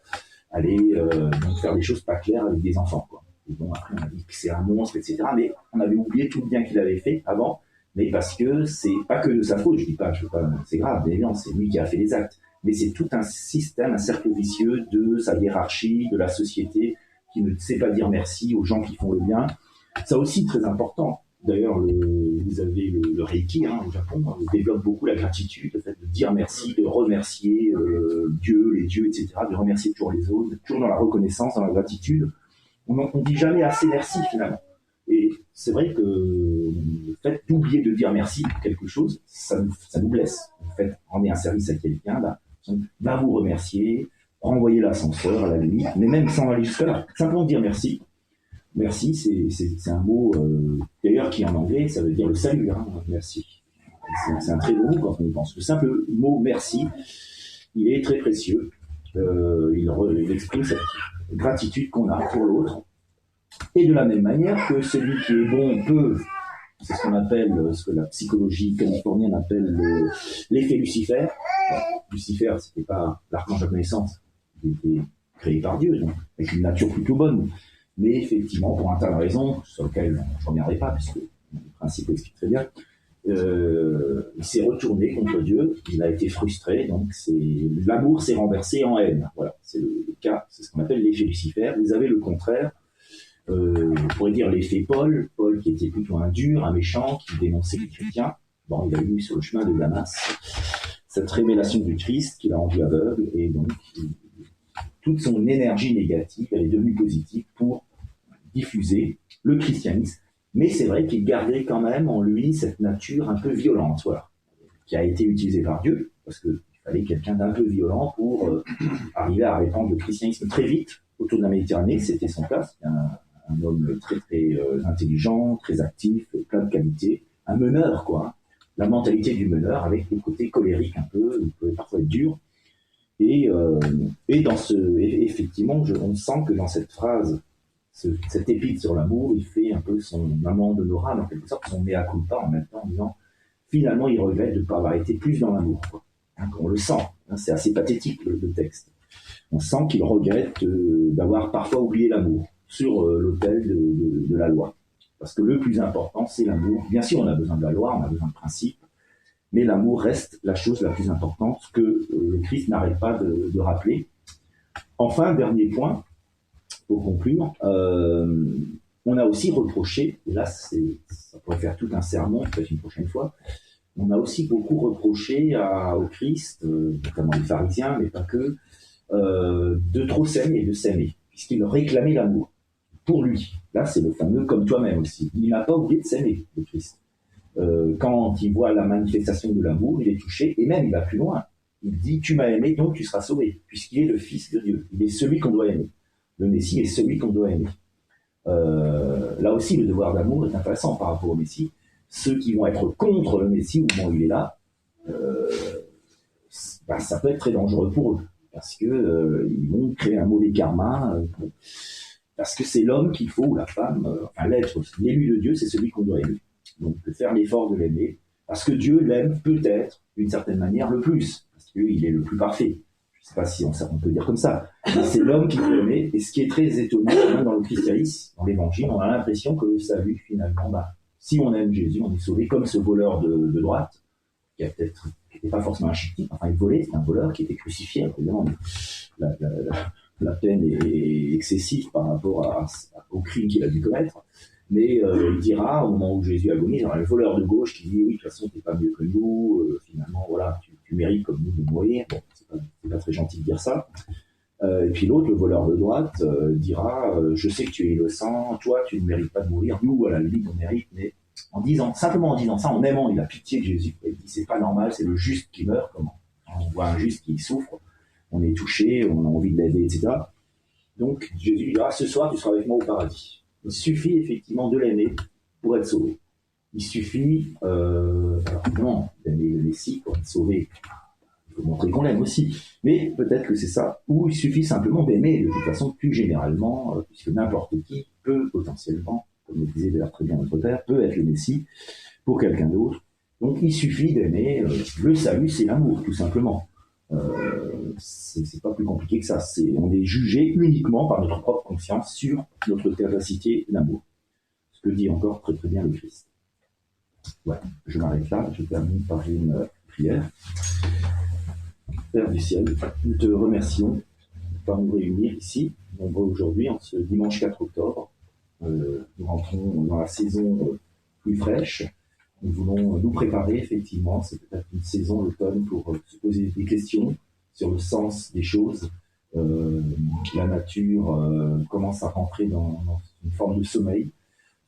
aller donc faire des choses pas claires avec des enfants, quoi. Et bon, après on a dit que c'est un monstre, etc. Mais on avait oublié tout le bien qu'il avait fait avant, mais parce que c'est pas que de sa faute, je dis pas, c'est grave, évidemment, c'est lui qui a fait les actes, mais c'est tout un système, un cercle vicieux de sa hiérarchie, de la société, qui ne sait pas dire merci aux gens qui font le bien. Ça aussi, très important. D'ailleurs, vous avez le Reiki au Japon, développe beaucoup la gratitude, le fait de dire merci, de remercier Dieu, les dieux, etc., de remercier toujours les autres, toujours dans la reconnaissance, dans la gratitude. On ne dit jamais assez merci, finalement. Et c'est vrai que le fait d'oublier de dire merci pour quelque chose, ça nous blesse. En fait, rendre un service à quelqu'un, va vous remercier, renvoyer l'ascenseur à la limite, mais même sans aller jusque-là. Simplement dire merci. Merci, c'est un mot, d'ailleurs, qui en anglais, ça veut dire le salut, merci. C'est un très beau mot quand on y pense. Le simple mot merci, il est très précieux. Il exprime cette gratitude qu'on a pour l'autre. Et de la même manière que celui qui est bon peut, c'est ce qu'on appelle, ce que la psychologie californienne appelle l'effet Lucifer. Lucifer, c'était pas l'archange de la connaissance, il était créé par Dieu, donc avec une nature plutôt bonne. Mais effectivement, pour un tas de raisons, sur lesquelles je ne reviendrai pas, puisque le principe explique très bien, il s'est retourné contre Dieu, il a été frustré, donc l'amour s'est renversé en haine. Voilà, c'est le cas, c'est ce qu'on appelle l'effet Lucifer. Vous avez le contraire, on pourrait dire l'effet Paul qui était plutôt un dur, un méchant, qui dénonçait les chrétiens. Bon, il a eu sur le chemin de Damas cette révélation du Christ qui l'a rendu aveugle, et donc toute son énergie négative, elle est devenue positive pour diffuser le christianisme. Mais c'est vrai qu'il gardait quand même en lui cette nature un peu violente, voilà, qui a été utilisée par Dieu, parce qu'il fallait quelqu'un d'un peu violent pour arriver à répandre le christianisme très vite autour de la Méditerranée. C'était son cas. C'était un homme très très intelligent, très actif, plein de qualités, un meneur, quoi. La mentalité du meneur, avec le côté colérique un peu, il pouvait parfois être dur. Et effectivement, on sent que dans cette phrase, cette épître sur l'amour, il fait un peu son amende honorable, en quelque sorte, son mea culpa en même temps, en disant, finalement, il regrette de ne pas avoir été plus dans l'amour, quoi. On le sent, c'est assez pathétique le texte. On sent qu'il regrette d'avoir parfois oublié l'amour sur l'autel de la loi. Parce que le plus important, c'est l'amour. Bien sûr, on a besoin de la loi, on a besoin de principes, mais l'amour reste la chose la plus importante que le Christ n'arrête pas de rappeler. Enfin, dernier point, pour conclure, on a aussi reproché, et là ça pourrait faire tout un sermon, peut-être une prochaine fois, on a aussi beaucoup reproché au Christ, notamment les pharisiens, mais pas que, de trop s'aimer et de s'aimer, puisqu'il réclamait l'amour. pour lui. Là, c'est le fameux comme toi-même aussi. Il n'a pas oublié de s'aimer, le Christ. Quand il voit la manifestation de l'amour, il est touché, et même il va plus loin. Il dit, tu m'as aimé, donc tu seras sauvé, puisqu'il est le Fils de Dieu. Il est celui qu'on doit aimer. Le Messie est celui qu'on doit aimer. Là aussi, le devoir d'amour est intéressant par rapport au Messie. Ceux qui vont être contre le Messie au moment où il est là, ça peut être très dangereux pour eux, parce que ils vont créer un mauvais karma, parce que c'est l'homme qu'il faut, ou la femme, l'être, l'élu de Dieu, c'est celui qu'on doit aimer. Donc, faire l'effort de l'aimer, parce que Dieu l'aime peut-être, d'une certaine manière, le plus, parce qu'il est le plus parfait. Je ne sais pas si on peut dire comme ça. Mais c'est l'homme qu'il faut aimer, et ce qui est très étonnant, même dans le christianisme, dans l'évangile, on a l'impression que le salut, finalement, si on aime Jésus, on est sauvé, comme ce voleur de droite, qui n'était pas forcément un chic, enfin il volait, c'était un voleur qui était crucifié, évidemment. La peine est excessive par rapport au crime qu'il a dû commettre. Mais il dira, au moment où Jésus agonise, il y aura le voleur de gauche qui dit, oui, de toute façon, t'es pas mieux que nous, finalement, voilà, tu mérites comme nous de mourir. Bon, c'est pas très gentil de dire ça. Et puis l'autre, le voleur de droite, dira, je sais que tu es innocent, toi, tu ne mérites pas de mourir, nous, à la limite, on mérite, mais simplement en disant ça, en aimant, il a pitié de Jésus. Il dit, c'est pas normal, c'est le juste qui meurt, comment on voit un juste qui souffre, on est touché, on a envie de l'aider, etc. Donc, Jésus dira, ce soir, tu seras avec moi au paradis. Il suffit effectivement de l'aimer pour être sauvé. Il suffit, non, d'aimer le Messie pour être sauvé. Il faut montrer qu'on l'aime aussi. Mais peut-être que c'est ça. Ou il suffit simplement d'aimer, de toute façon, plus généralement, puisque n'importe qui peut potentiellement, comme le disait d'ailleurs très bien notre Père, peut être le Messie pour quelqu'un d'autre. Donc il suffit d'aimer. Le salut, c'est l'amour, tout simplement. C'est pas plus compliqué que ça. On est jugé uniquement par notre propre conscience sur notre capacité d'amour. Ce que dit encore très très bien le Christ. Ouais, je m'arrête là. Je termine par une prière. Père du ciel, nous te remercions par nous réunir ici, nombreux aujourd'hui, en ce dimanche 4 octobre. Nous rentrons dans la saison plus fraîche. Nous voulons nous préparer, effectivement. C'est peut-être une saison, l'automne, pour se poser des questions sur le sens des choses. La nature commence à rentrer dans une forme de sommeil.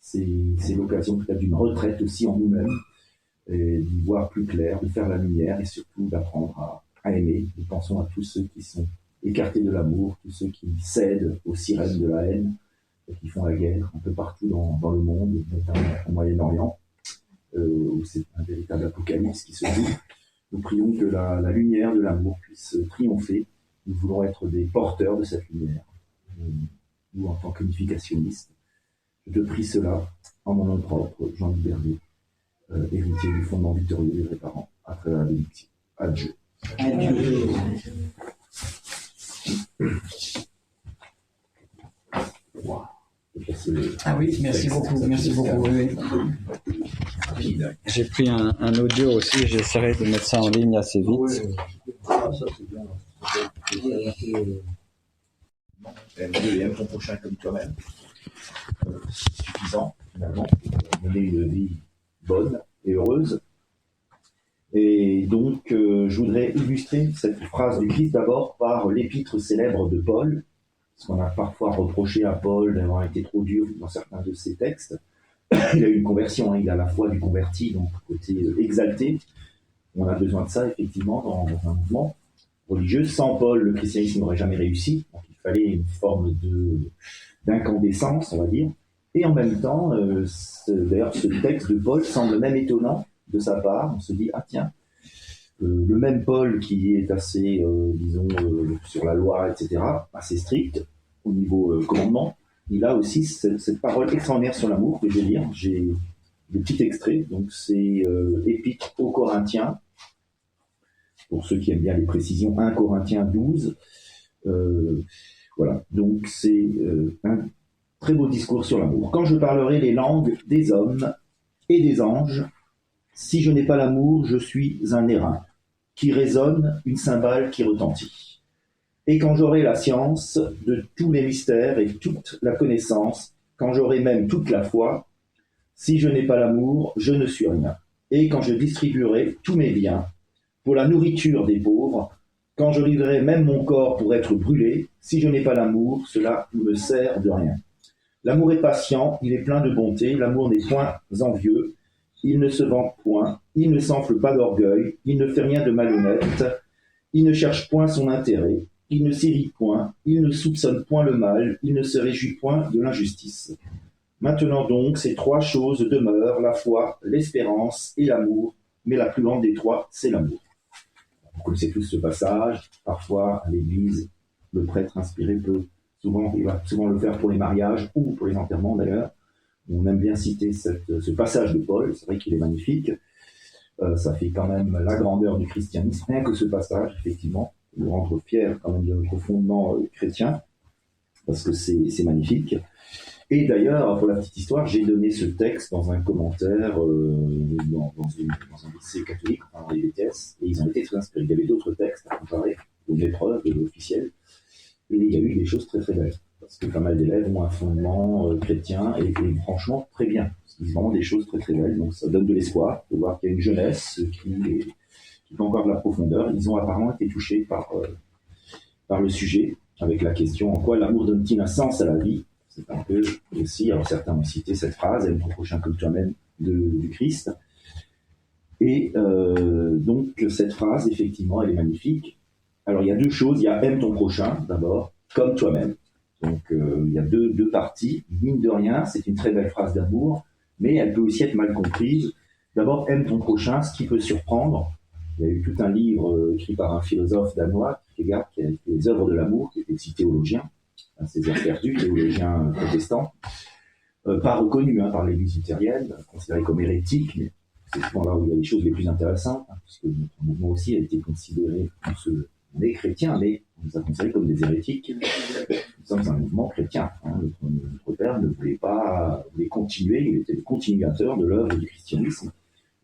C'est l'occasion peut-être d'une retraite aussi en nous-mêmes, et d'y voir plus clair, de faire la lumière et surtout d'apprendre à aimer. Nous pensons à tous ceux qui sont écartés de l'amour, tous ceux qui cèdent aux sirènes de la haine, qui font la guerre un peu partout dans le monde, notamment au Moyen-Orient, où c'est un véritable apocalypse qui se joue. Nous prions que la lumière de l'amour puisse triompher. Nous voulons être des porteurs de cette lumière, nous en tant qu'unificationnistes. Je te prie cela en mon nom propre, Jean-Luc Berger, héritier du fondement victorieux des vrais parents, à travers la bénédiction. Adieu. Adieu. Wow. Ah oui, merci beaucoup. Oui. J'ai pris un audio aussi, j'essaierai de mettre ça en ligne assez vite. Ah, ça c'est bien. Dieu aime ton prochain comme toi-même. C'est suffisant, finalement, pour mener une vie bonne et heureuse. Et donc, je voudrais illustrer cette phrase du Christ d'abord par l'épître célèbre de Paul, parce qu'on a parfois reproché à Paul d'avoir été trop dur dans certains de ses textes. Il a eu une conversion, il a la foi du converti, donc côté exalté. On a besoin de ça, effectivement, dans un mouvement religieux. Sans Paul, le christianisme n'aurait jamais réussi. Donc, il fallait une forme d'incandescence, on va dire. Et en même temps, d'ailleurs, ce texte de Paul semble même étonnant de sa part. On se dit, ah tiens, le même Paul qui est assez, sur la loi, etc., assez strict au niveau commandement, il a aussi cette parole extraordinaire sur l'amour que je vais lire. J'ai des petits extraits, donc c'est Épître aux Corinthiens, pour ceux qui aiment bien les précisions, 1 Corinthiens 12. Voilà, donc c'est un très beau discours sur l'amour. Quand je parlerai les langues des hommes et des anges, si je n'ai pas l'amour, je suis un airain qui résonne, une cymbale qui retentit. Et quand j'aurai la science de tous les mystères et toute la connaissance, quand j'aurai même toute la foi, si je n'ai pas l'amour, je ne suis rien. Et quand je distribuerai tous mes biens pour la nourriture des pauvres, quand je livrerai même mon corps pour être brûlé, si je n'ai pas l'amour, cela ne me sert de rien. L'amour est patient, il est plein de bonté, l'amour n'est point envieux, il ne se vante point, il ne s'enfle pas d'orgueil, il ne fait rien de malhonnête, il ne cherche point son intérêt, il ne s'irrite point, il ne soupçonne point le mal, il ne se réjouit point de l'injustice. Maintenant donc, ces trois choses demeurent, la foi, l'espérance et l'amour, mais la plus grande des trois, c'est l'amour. Vous connaissez tous ce passage, parfois à l'église, le prêtre inspiré il va souvent le faire pour les mariages ou pour les enterrements d'ailleurs. On aime bien citer ce passage de Paul, c'est vrai qu'il est magnifique. Ça fait quand même la grandeur du christianisme, rien que ce passage, effectivement, nous rendre fiers quand même de notre fondement chrétien, parce que c'est magnifique. Et d'ailleurs, pour la petite histoire, j'ai donné ce texte dans un commentaire dans un lycée catholique, dans les BTS, et ils ont été très inspirés. Il y avait d'autres textes à comparer, de l'épreuve, de l'officiel, et il y a eu des choses très très belles, parce que pas mal d'élèves ont un fondement chrétien, et franchement, très bien. C'est vraiment des choses très très belles, donc ça donne de l'espoir, de voir qu'il y a une jeunesse qui fait encore de la profondeur. Ils ont apparemment été touchés par le sujet, avec la question « En quoi l'amour donne-t-il un sens à la vie ?» C'est un peu aussi, alors certains ont cité cette phrase « Aime ton prochain comme toi-même » du Christ. Et donc cette phrase, effectivement, elle est magnifique. Alors il y a deux choses, il y a « Aime ton prochain » d'abord, comme toi-même. Donc il y a deux parties. Mine de rien, c'est une très belle phrase d'amour, mais elle peut aussi être mal comprise. D'abord, aime ton prochain, ce qui peut surprendre. Il y a eu tout un livre écrit par un philosophe danois, Kierkegaard, qui a écrit les œuvres de l'amour, qui était aussi théologien, un César perdu, théologien protestant, pas reconnu par l'Église luthérienne, considéré comme hérétique, mais c'est souvent là où il y a les choses les plus intéressantes, puisque notre mouvement aussi a été considéré, on est chrétien, mais on nous a considérés comme des hérétiques. Nous sommes un mouvement chrétien. Notre père ne voulait continuer, il était le continuateur de l'œuvre du christianisme.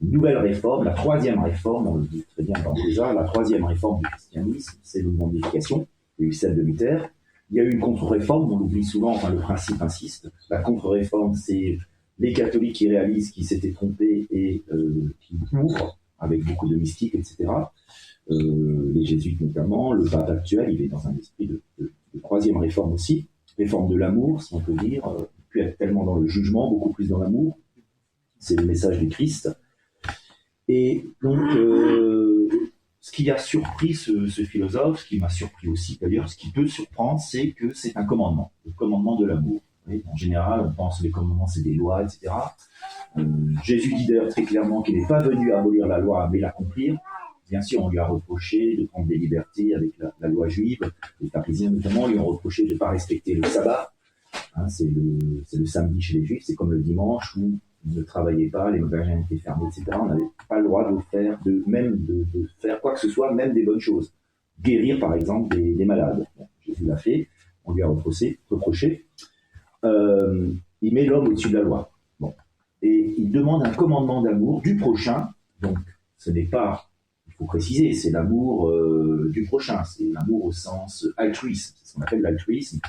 Une nouvelle réforme, la troisième réforme, on le dit très bien dans déjà, la troisième réforme du christianisme, c'est le mouvement d'éducation. Il y a eu celle de Luther. Il y a eu une contre-réforme, on l'oublie souvent, enfin le principe insiste. La contre-réforme, c'est les catholiques qui réalisent qu'ils s'étaient trompés et qui ouvrent avec beaucoup de mystique, etc. Les jésuites notamment, le pape actuel, il est dans un esprit de troisième réforme aussi, réforme de l'amour, si on peut dire, plus être tellement dans le jugement, beaucoup plus dans l'amour. C'est le message du Christ. Et donc, ce qui a surpris ce philosophe, ce qui m'a surpris aussi d'ailleurs, ce qui peut surprendre, c'est que c'est un commandement, le commandement de l'amour. En général, on pense que les commandements, c'est des lois, etc. Jésus dit d'ailleurs très clairement qu'il n'est pas venu abolir la loi, mais l'accomplir. Bien sûr, on lui a reproché de prendre des libertés avec la loi juive. Les pharisiens, notamment, lui ont reproché de ne pas respecter le sabbat. C'est le samedi chez les juifs, c'est comme le dimanche où ne travaillait pas, les magasins étaient fermés, etc. On n'avait pas le droit de faire, de faire quoi que ce soit, même des bonnes choses. Guérir, par exemple, des malades. Bon, Jésus l'a fait, on lui a reproché. Il met l'homme au-dessus de la loi. Bon. Et il demande un commandement d'amour du prochain. Donc, ce n'est pas, il faut préciser, c'est l'amour du prochain. C'est l'amour au sens altruiste. C'est ce qu'on appelle l'altruisme.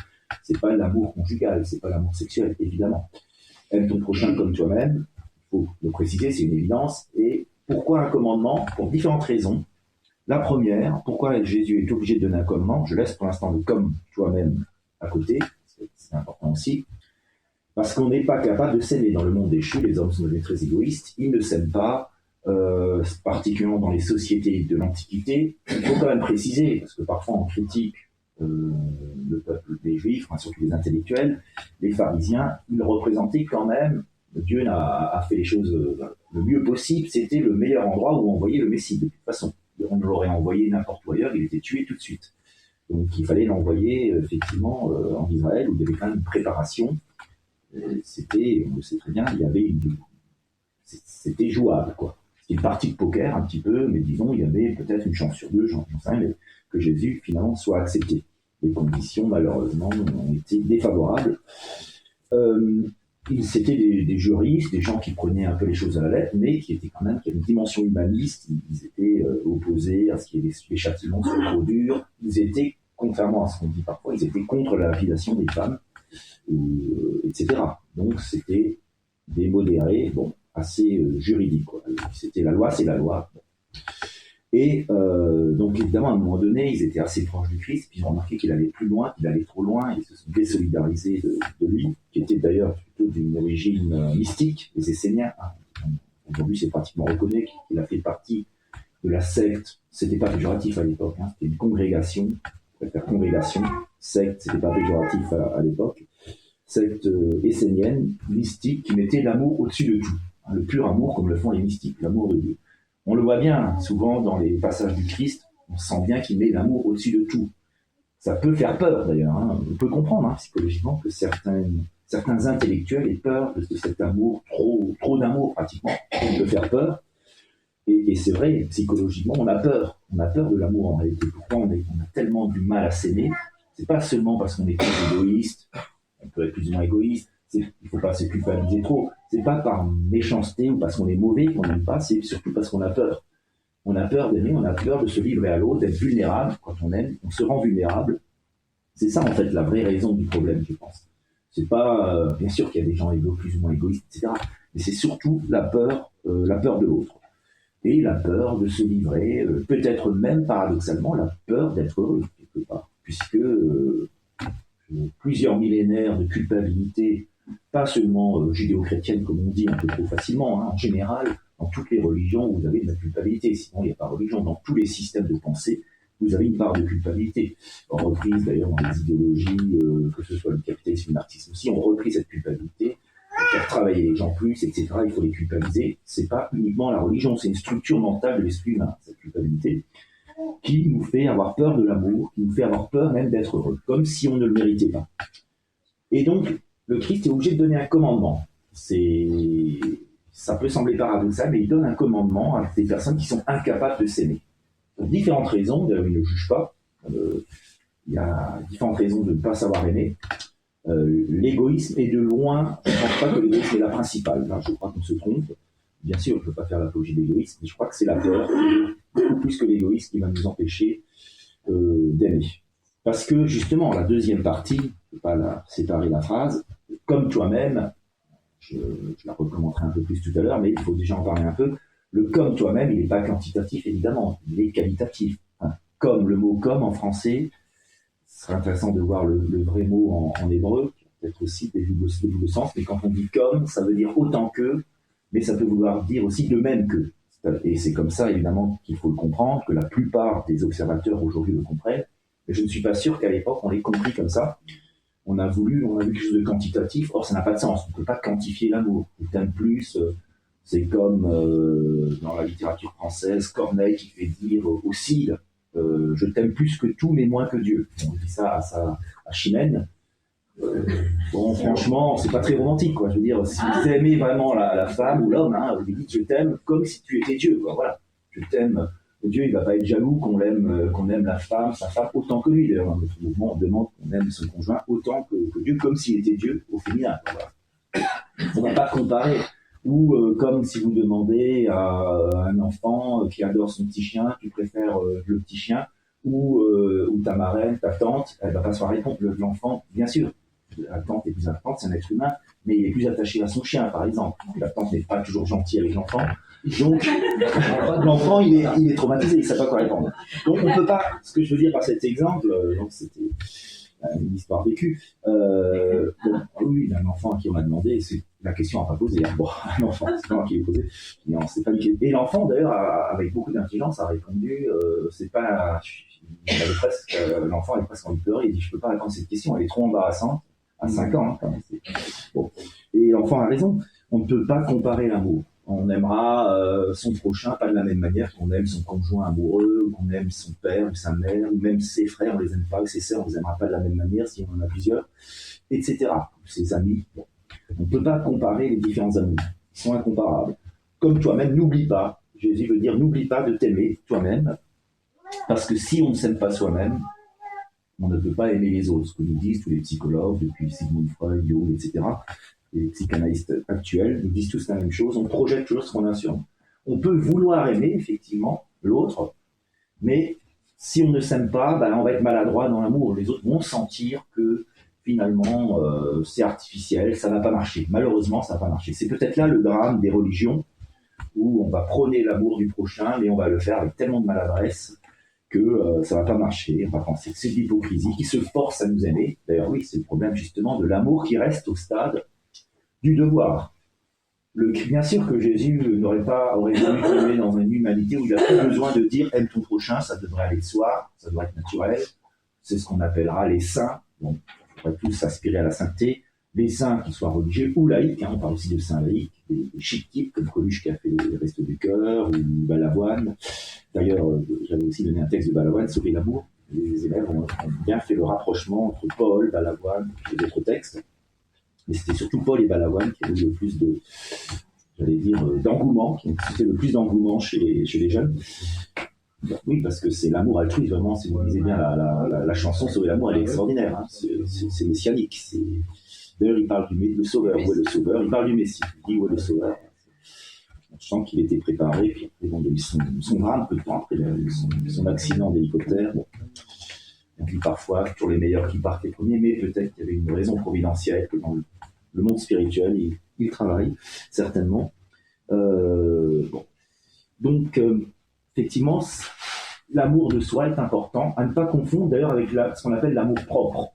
C'est pas l'amour conjugal, c'est pas l'amour sexuel, évidemment. Aime ton prochain comme toi-même, il faut le préciser, c'est une évidence. Et pourquoi un commandement? Pour différentes raisons. La première, pourquoi Jésus est obligé de donner un commandement? Je laisse pour l'instant le comme toi-même à côté, c'est important aussi. Parce qu'on n'est pas capable de s'aimer dans le monde déchu, les hommes sont devenus très égoïstes, ils ne s'aiment pas, particulièrement dans les sociétés de l'Antiquité. Il faut quand même préciser, parce que parfois on critique le peuple des Juifs, surtout les intellectuels, les pharisiens, ils représentaient quand même, Dieu a fait les choses le mieux possible, c'était le meilleur endroit où envoyer le Messie, de toute façon. On l'aurait envoyé n'importe où ailleurs, il était tué tout de suite. Donc il fallait l'envoyer effectivement en Israël, où il y avait quand même une préparation. C'était, on le sait très bien, c'était jouable, quoi. C'était une partie de poker un petit peu, mais disons, il y avait peut-être une chance sur deux, j'en sais rien, mais que Jésus finalement soit accepté. Les conditions, malheureusement, ont été défavorables. C'était des juristes, des gens qui prenaient un peu les choses à la lettre, mais qui étaient quand même, qui avaient une dimension humaniste. Ils étaient opposés à ce qu'il y ait des châtiments soient trop durs. Ils étaient, contrairement à ce qu'on dit parfois, ils étaient contre la lapidation des femmes, etc. Donc c'était des modérés, bon, assez juridiques, quoi. C'était la loi, c'est la loi. Bon. Et donc évidemment, à un moment donné, ils étaient assez proches du Christ, puis ils ont remarqué qu'il allait plus loin, qu'il allait trop loin, ils se sont désolidarisés de lui, qui était d'ailleurs plutôt d'une origine mystique, les Esséniens. Aujourd'hui, c'est pratiquement reconnu qu'il a fait partie de la secte. C'était pas péjoratif à l'époque, hein, c'était une congrégation, je préfère congrégation, secte, c'était pas péjoratif à l'époque. Secte essénienne, mystique, qui mettait l'amour au-dessus de tout. Hein, le pur amour, comme le font les mystiques, l'amour de Dieu. On le voit bien, souvent dans les passages du Christ, on sent bien qu'il met l'amour au-dessus de tout. Ça peut faire peur d'ailleurs, hein. On peut comprendre psychologiquement que certains intellectuels aient peur de cet amour, trop d'amour pratiquement, qui peut faire peur. Et c'est vrai, psychologiquement, on a peur de l'amour en réalité. Pourquoi on a tellement du mal à s'aimer? C'est pas seulement parce qu'on est plus égoïste, on peut être plus ou moins égoïste, il ne faut pas se culpabiliser trop. C'est pas par méchanceté ou parce qu'on est mauvais qu'on n'aime pas, c'est surtout parce qu'on a peur. On a peur d'aimer, on a peur de se livrer à l'autre, d'être vulnérable. Quand on aime, on se rend vulnérable. C'est ça en fait la vraie raison du problème, je pense. C'est pas, bien sûr qu'il y a des gens plus ou moins égoïstes, etc. Mais c'est surtout la peur de l'autre. Et la peur de se livrer, peut-être même paradoxalement la peur d'être heureux, quelque part. Puisque plusieurs millénaires de culpabilité, pas seulement judéo-chrétienne comme on dit un peu trop facilement, en général, dans toutes les religions, vous avez de la culpabilité. Sinon, il n'y a pas de religion. Dans tous les systèmes de pensée, vous avez une part de culpabilité. On reprise d'ailleurs dans les idéologies, que ce soit le capitalisme ou le marxisme aussi, on repris cette culpabilité, faire travailler les gens plus, etc. Il faut les culpabiliser. C'est pas uniquement la religion, c'est une structure mentale de l'esprit humain, cette culpabilité, qui nous fait avoir peur de l'amour, qui nous fait avoir peur même d'être heureux, comme si on ne le méritait pas. Et donc, le Christ est obligé de donner un commandement. Ça peut sembler paradoxal, mais il donne un commandement à des personnes qui sont incapables de s'aimer. Pour différentes raisons, d'ailleurs il ne juge pas, il y a différentes raisons de ne pas savoir aimer. L'égoïsme est de loin, je ne pense pas que l'égoïsme est la principale, là, je crois qu'on se trompe. Bien sûr, je ne peux pas faire l'apologie de l'égoïsme, mais je crois que c'est la peur, beaucoup plus que l'égoïsme, qui va nous empêcher d'aimer. Parce que justement, la deuxième partie, je ne peux pas séparer la phrase, comme toi-même, je la recommenterai un peu plus tout à l'heure, mais il faut déjà en parler un peu. Le comme toi-même, il n'est pas quantitatif évidemment, il est qualitatif. Comme, le mot comme en français, ce serait intéressant de voir le vrai mot en hébreu, peut-être aussi des doubles sens, mais quand on dit comme, ça veut dire autant que, mais ça peut vouloir dire aussi de même que. Et c'est comme ça évidemment qu'il faut le comprendre, que la plupart des observateurs aujourd'hui le comprennent, mais je ne suis pas sûr qu'à l'époque on l'ait compris comme ça. On a vu quelque chose de quantitatif, or ça n'a pas de sens, on ne peut pas quantifier l'amour. Je t'aime plus, c'est comme dans la littérature française, Corneille qui fait dire au Cid, je t'aime plus que tout mais moins que Dieu. On dit ça à Chimène. Bon, franchement, c'est pas très romantique, quoi. Je veux dire, si vous aimez vraiment la femme ou l'homme, vous lui dites je t'aime comme si tu étais Dieu, quoi. Voilà. Je t'aime. Dieu, il va pas être jaloux qu'on aime la femme, sa femme autant que lui. D'ailleurs, dans notre mouvement, on demande qu'on aime son conjoint autant que Dieu, comme s'il était Dieu au féminin. Voilà. On va pas comparer. Ou comme si vous demandez à un enfant qui adore son petit chien, tu préfères le petit chien, ou ta marraine, ta tante, elle va pas se faire répondre. L'enfant, bien sûr, la tante est plus importante, c'est un être humain, mais il est plus attaché à son chien, par exemple. La tante n'est pas toujours gentille avec l'enfant. Donc, l'enfant, il est traumatisé, il ne sait pas quoi répondre. Donc, on ne peut pas, ce que je veux dire par cet exemple, donc c'était une histoire vécue. Oui, un enfant à qui on a demandé, c'est la question n'a pas posé. Bon, un enfant, c'est pas moi qui l'ai posé. Et l'enfant, d'ailleurs, avec beaucoup d'intelligence, a répondu, c'est pas. L'enfant avait presque envie de pleurer. Il dit, je peux pas répondre à cette question, elle est trop embarrassante. À 5 ans, quand même. Bon. Et l'enfant a raison. On ne peut pas comparer l'amour. On aimera son prochain pas de la même manière qu'on aime son conjoint amoureux, ou qu'on aime son père ou sa mère, ou même ses frères, on les aime pas, ou ses sœurs, on les aimera pas de la même manière si on en a plusieurs, etc. Ses amis. Bon. On ne peut pas comparer les différents amours. Ils sont incomparables. Comme toi-même, n'oublie pas. Jésus veut dire, n'oublie pas de t'aimer toi-même, parce que si on ne s'aime pas soi-même, on ne peut pas aimer les autres. Ce que nous disent tous les psychologues, depuis Sigmund Freud, Jung, etc., les psychanalystes actuels, nous disent tous la même chose. On projette toujours ce qu'on a sur nous. On peut vouloir aimer, effectivement, l'autre, mais si on ne s'aime pas, on va être maladroit dans l'amour. Les autres vont sentir que, finalement, c'est artificiel, ça n'a pas marché. Malheureusement, ça n'a pas marché. C'est peut-être là le drame des religions, où on va prôner l'amour du prochain, mais on va le faire avec tellement de maladresse que ça va pas marcher. On va penser que c'est de l'hypocrisie qui se force à nous aimer. D'ailleurs, oui, c'est le problème justement de l'amour qui reste au stade du devoir. Bien sûr que Jésus aurait voulu tomber dans une humanité où il a plus besoin de dire aime ton prochain, ça devrait aller de soi, ça devrait être naturel. C'est ce qu'on appellera les saints. Bon, on devrait tous s'aspirer à la sainteté. Les saints, qu'ils soient religieux ou laïcs, on parle aussi de saints laïcs, des chic types comme Coluche qui a fait les Restos du Cœur, ou Balavoine. D'ailleurs, j'avais aussi donné un texte de Balavoine, Sauver l'amour. Les élèves ont bien fait le rapprochement entre Paul, Balavoine et d'autres textes. Mais c'était surtout Paul et Balavoine qui avaient eu le plus d'engouement, qui ont suscité le plus d'engouement chez les jeunes. Oui, parce que c'est l'amour altruiste, vraiment, si vous lisez bien la chanson Sauver l'amour, elle est extraordinaire, c'est messianique. D'ailleurs, il parle du Sauveur, où est le Sauveur, il parle du Messie, il dit où est le Sauveur. Je sens qu'il était préparé, puis après, bon, il a eu son drame peu de temps après son accident d'hélicoptère. Bon. On dit parfois toujours les meilleurs qui partent les premiers, mais peut-être qu'il y avait une raison providentielle, que dans le monde spirituel, il travaille, certainement. Bon. Donc, effectivement, l'amour de soi est important, à ne pas confondre d'ailleurs avec ce qu'on appelle l'amour propre,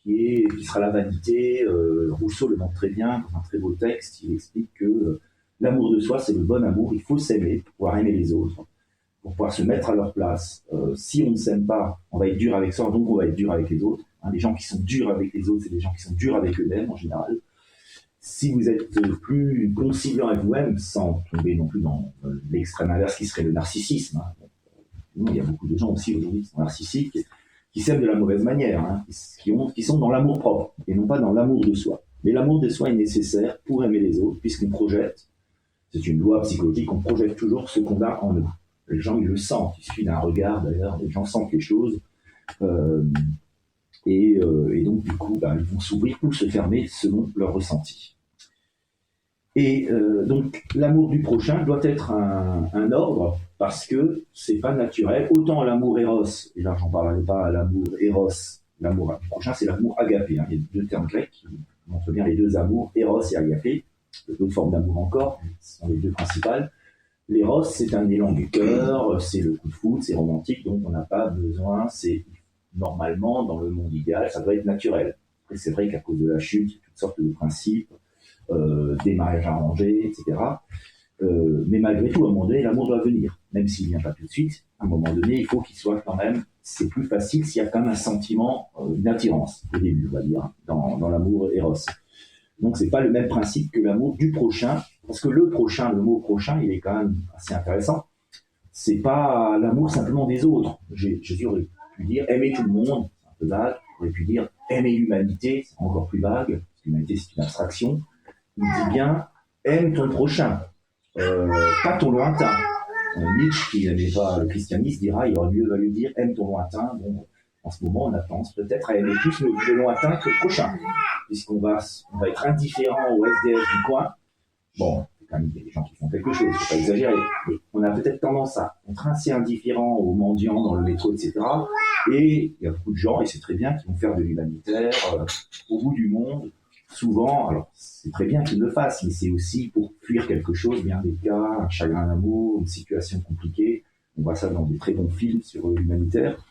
qui sera la vanité. Rousseau le montre très bien dans un très beau texte. Il explique que l'amour de soi, c'est le bon amour. Il faut s'aimer pour pouvoir aimer les autres, pour pouvoir se mettre à leur place. Si on ne s'aime pas, on va être dur avec soi, donc on va être dur avec les autres. Les gens qui sont durs avec les autres, c'est des gens qui sont durs avec eux-mêmes en général. Si vous êtes plus conciliant avec vous-même, sans tomber non plus dans l'extrême inverse qui serait le narcissisme. Il y a beaucoup de gens aussi aujourd'hui qui sont narcissiques, qui s'aiment de la mauvaise manière, qui sont dans l'amour propre et non pas dans l'amour de soi. Mais l'amour de soi est nécessaire pour aimer les autres, puisqu'on projette, c'est une loi psychologique, on projette toujours ce qu'on a en nous. Les gens, ils le sentent, il suffit d'un regard d'ailleurs, les gens sentent les choses, et donc du coup, ils vont s'ouvrir ou se fermer selon leur ressenti. Et donc, l'amour du prochain doit être un ordre, parce que c'est pas naturel. Autant l'amour éros, et là j'en parlerai pas, l'amour éros, l'amour du prochain, c'est l'amour agapé. Il y a deux termes grecs qui montrent bien les deux amours, éros et agapé. Il y a d'autres formes d'amour encore, mais ce sont les deux principales. L'éros, c'est un élan du cœur, c'est le coup de foudre, c'est romantique, donc on n'a pas besoin, c'est normalement, dans le monde idéal, ça doit être naturel. Après, c'est vrai qu'à cause de la chute, il y a toutes sortes de principes, des mariages arrangés, etc. Mais malgré tout, à un moment donné, l'amour doit venir. Même s'il ne vient pas tout de suite, à un moment donné, il faut qu'il soit quand même, c'est plus facile s'il y a quand même un sentiment d'attirance, au début, on va dire, dans l'amour éros. Donc, c'est pas le même principe que l'amour du prochain, parce que le mot prochain, il est quand même assez intéressant. C'est pas l'amour simplement des autres. Jésus aurait pu dire aimer tout le monde, c'est un peu vague. Il aurait pu dire aimer l'humanité, c'est encore plus vague, parce que l'humanité c'est une abstraction. Il dit bien aime ton prochain, pas ton lointain. Nietzsche, qui n'aimait pas le christianisme, dira il aurait mieux valu dire aime ton lointain. Bon, en ce moment, on a tendance peut-être à aimer plus le lointain que le prochain, puisqu'on va être indifférent au SDF du coin. Bon, quand même, il y a des gens qui font quelque chose, il ne faut pas exagérer. Mais on a peut-être tendance à être assez indifférent aux mendiants dans le métro, etc. Et il y a beaucoup de gens, et c'est très bien, qui vont faire de l'humanitaire au bout du monde. Souvent, alors c'est très bien qu'ils le fassent, mais c'est aussi pour fuir quelque chose, bien des cas, un chagrin d'amour, une situation compliquée. On voit ça dans des très bons films sur l'humanitaire,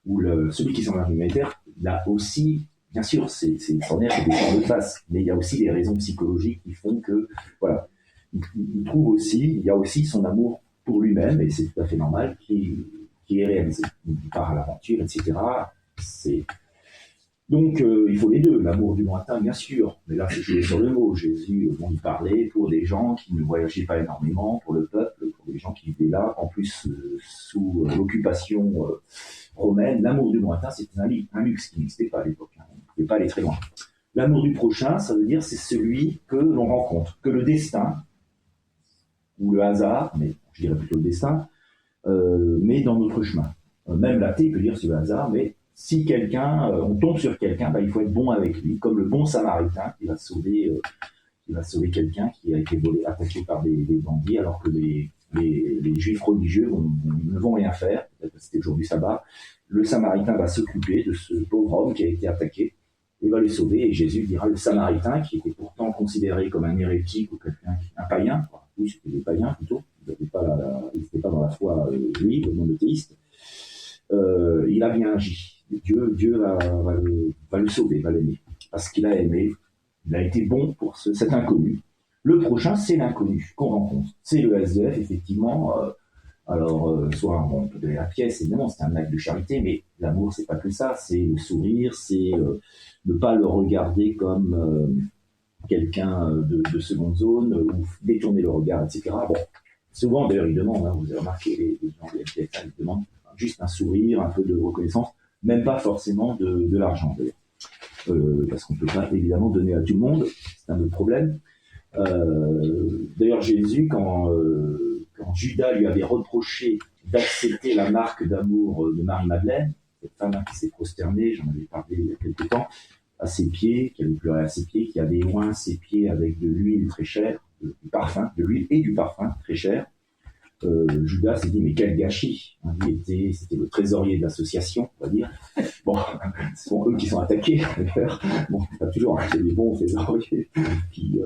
où celui qui s'en va dans l'humanitaire, il a aussi, bien sûr, c'est extraordinaire que des gens le fassent, mais il y a aussi des raisons psychologiques qui font que, voilà, il trouve aussi, il y a aussi son amour pour lui-même, et c'est tout à fait normal, qui est réalisé. Il part à l'aventure, etc. Donc, il faut les deux, l'amour du lointain, bien sûr, mais là, c'est joué sur le mot. Jésus, il parlait pour des gens qui ne voyageaient pas énormément, pour le peuple, pour des gens qui vivaient là, en plus, sous l'occupation romaine. L'amour du lointain, c'était un luxe qui n'existait pas à l'époque. On ne pouvait pas aller très loin. L'amour du prochain, ça veut dire c'est celui que l'on rencontre, que le destin, ou le hasard, mais je dirais plutôt le destin, met dans notre chemin. Même l'athée peut dire c'est le hasard, mais si on tombe sur quelqu'un, il faut être bon avec lui, comme le bon samaritain qui va sauver quelqu'un qui a été attaqué par des bandits, alors que les juifs religieux ne vont rien faire, peut-être que c'était le jour du sabbat. Le samaritain va s'occuper de ce pauvre homme qui a été attaqué, et va le sauver, et Jésus dira le samaritain, qui était pourtant considéré comme un hérétique ou un païen, oui, c'était des païens plutôt, il n'était pas dans la foi juive, monothéiste, il a bien agi. Dieu va le sauver, va l'aimer. Parce qu'il a aimé, il a été bon pour cet inconnu. Le prochain, c'est l'inconnu qu'on rencontre. C'est le SDF, effectivement. Soit on peut donner la pièce, évidemment, c'est un acte de charité, mais l'amour, c'est pas que ça. C'est le sourire, c'est ne pas le regarder comme quelqu'un de seconde zone, ou détourner le regard, etc. Bon, souvent, d'ailleurs, ils demandent, vous avez remarqué, les gens des SDF, ils demandent juste un sourire, un peu de reconnaissance, même pas forcément de l'argent, d'ailleurs. Parce qu'on ne peut pas évidemment donner à tout le monde, c'est un autre problème. D'ailleurs, Jésus, quand Judas lui avait reproché d'accepter la marque d'amour de Marie-Madeleine, cette femme qui s'est prosternée, j'en avais parlé il y a quelque temps, à ses pieds, qui avait pleuré à ses pieds, qui avait oint ses pieds avec de l'huile très chère, du parfum, de l'huile et du parfum très cher. Judas s'est dit, mais quel gâchis. C'était le trésorier de l'association, on va dire. Bon, ce sont eux qui sont attaqués, d'ailleurs. Bon, pas toujours, c'est des bons trésoriers qui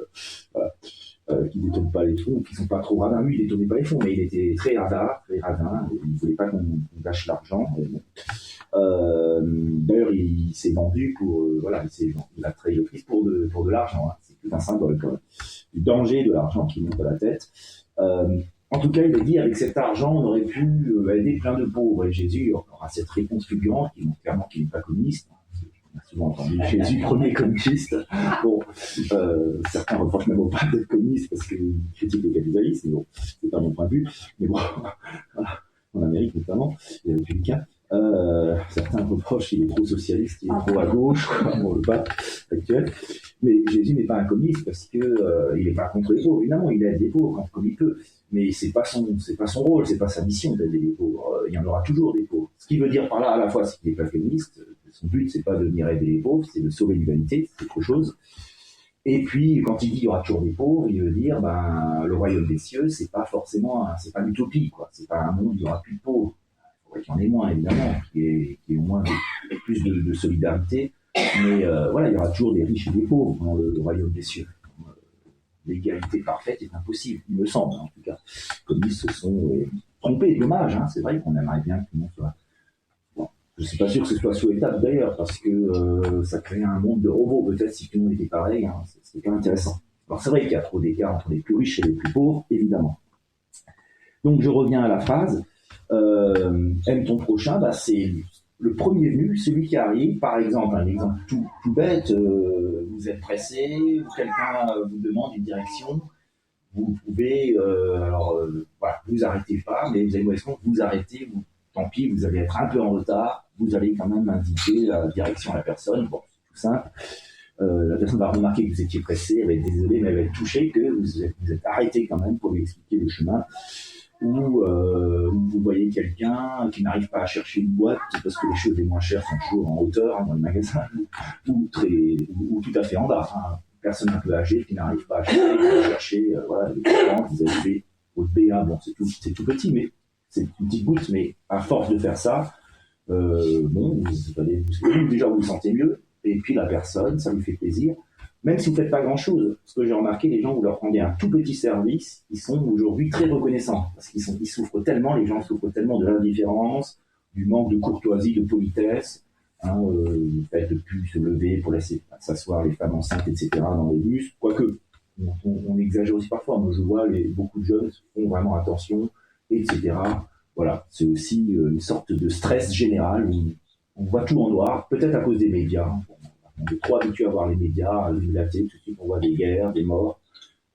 détournent pas les fonds, qui sont pas trop radins. Lui, il détournait pas les fonds, mais il était très radin, il ne voulait pas qu'on gâche l'argent. Bon. D'ailleurs, il s'est vendu pour, il a trahi le Christ pour de l'argent. Hein. C'est tout un symbole, quand même. Du danger de l'argent qui monte à la tête. En tout cas, il a dit, avec cet argent, on aurait pu aider plein de pauvres. Et Jésus aura cette réponse fulgurante qui montre clairement qu'il n'est pas communiste. On a souvent entendu Jésus, premier communiste. Bon, certains reprochent même au pape d'être communiste parce qu'il critique le capitalisme. Bon, c'est pas mon point de vue. Mais bon, voilà, en Amérique notamment, les républicains. Certains reprochent qu'il est trop socialiste, il est trop à gauche, bon, le pape actuel. Mais Jésus n'est pas un communiste parce que il n'est pas contre les pauvres. Évidemment, il aide les pauvres comme il peut, mais c'est pas son rôle, c'est pas sa mission d'aider les pauvres. Il y en aura toujours des pauvres. Ce qui veut dire par là à la fois c'est qu'il n'est pas communiste. Son but c'est pas de venir aider les pauvres, c'est de sauver l'humanité, c'est autre chose. Et puis quand il dit il y aura toujours des pauvres, il veut dire le royaume des cieux, c'est pas forcément, c'est pas l'utopie, quoi. C'est pas un monde où il y aura plus de pauvres. Qu'il y en ait moins, évidemment, qu'il y ait au moins plus de solidarité. Mais il y aura toujours des riches et des pauvres dans le royaume des cieux. L'égalité parfaite est impossible, il me semble, en tout cas. Comme ils se sont trompés, dommage, hein, c'est vrai qu'on aimerait bien que tout le monde soit... Bon, je ne suis pas sûr que ce soit souhaitable d'ailleurs, parce que ça crée un monde de robots, peut-être si tout le monde était pareil, hein, c'est quand même intéressant. Alors c'est vrai qu'il y a trop d'écart entre les plus riches et les plus pauvres, évidemment. Donc je reviens à la phrase. Aime ton prochain, c'est le premier venu, celui qui arrive. Par exemple, un exemple tout bête, vous êtes pressé, quelqu'un vous demande une direction, vous pouvez, vous arrêtez pas, mais vous avez mauvaise compte, vous arrêtez, tant pis, vous allez être un peu en retard, vous allez quand même indiquer la direction à la personne, bon, c'est tout simple. La personne va remarquer que vous étiez pressé, elle va être désolée, mais elle va être touchée que vous êtes arrêté quand même pour lui expliquer le chemin. Ou vous voyez quelqu'un qui n'arrive pas à chercher une boîte parce que les choses les moins chères sont toujours en hauteur dans le magasin, ou tout à fait en bas. Hein. Personne un peu âgée qui n'arrive pas à chercher les clients, vous avez votre BA, bon, c'est tout petit, mais c'est une petite goutte, mais à force de faire ça, déjà vous vous sentez mieux, et puis la personne, ça lui fait plaisir. Même si vous ne faites pas grand-chose, parce que j'ai remarqué, les gens, vous leur rendez un tout petit service, ils sont aujourd'hui très reconnaissants, parce qu'ils souffrent tellement, les gens souffrent tellement de l'indifférence, du manque de courtoisie, de politesse, le fait de ne plus se lever pour laisser s'asseoir les femmes enceintes, etc., dans les bus, quoique, on exagère aussi parfois, moi je vois beaucoup de jeunes font vraiment attention, etc. Voilà, c'est aussi une sorte de stress général, où on voit tout en noir, peut-être à cause des médias. On est trop habitué à voir les médias, la télé, tout de suite on voit des guerres, des morts.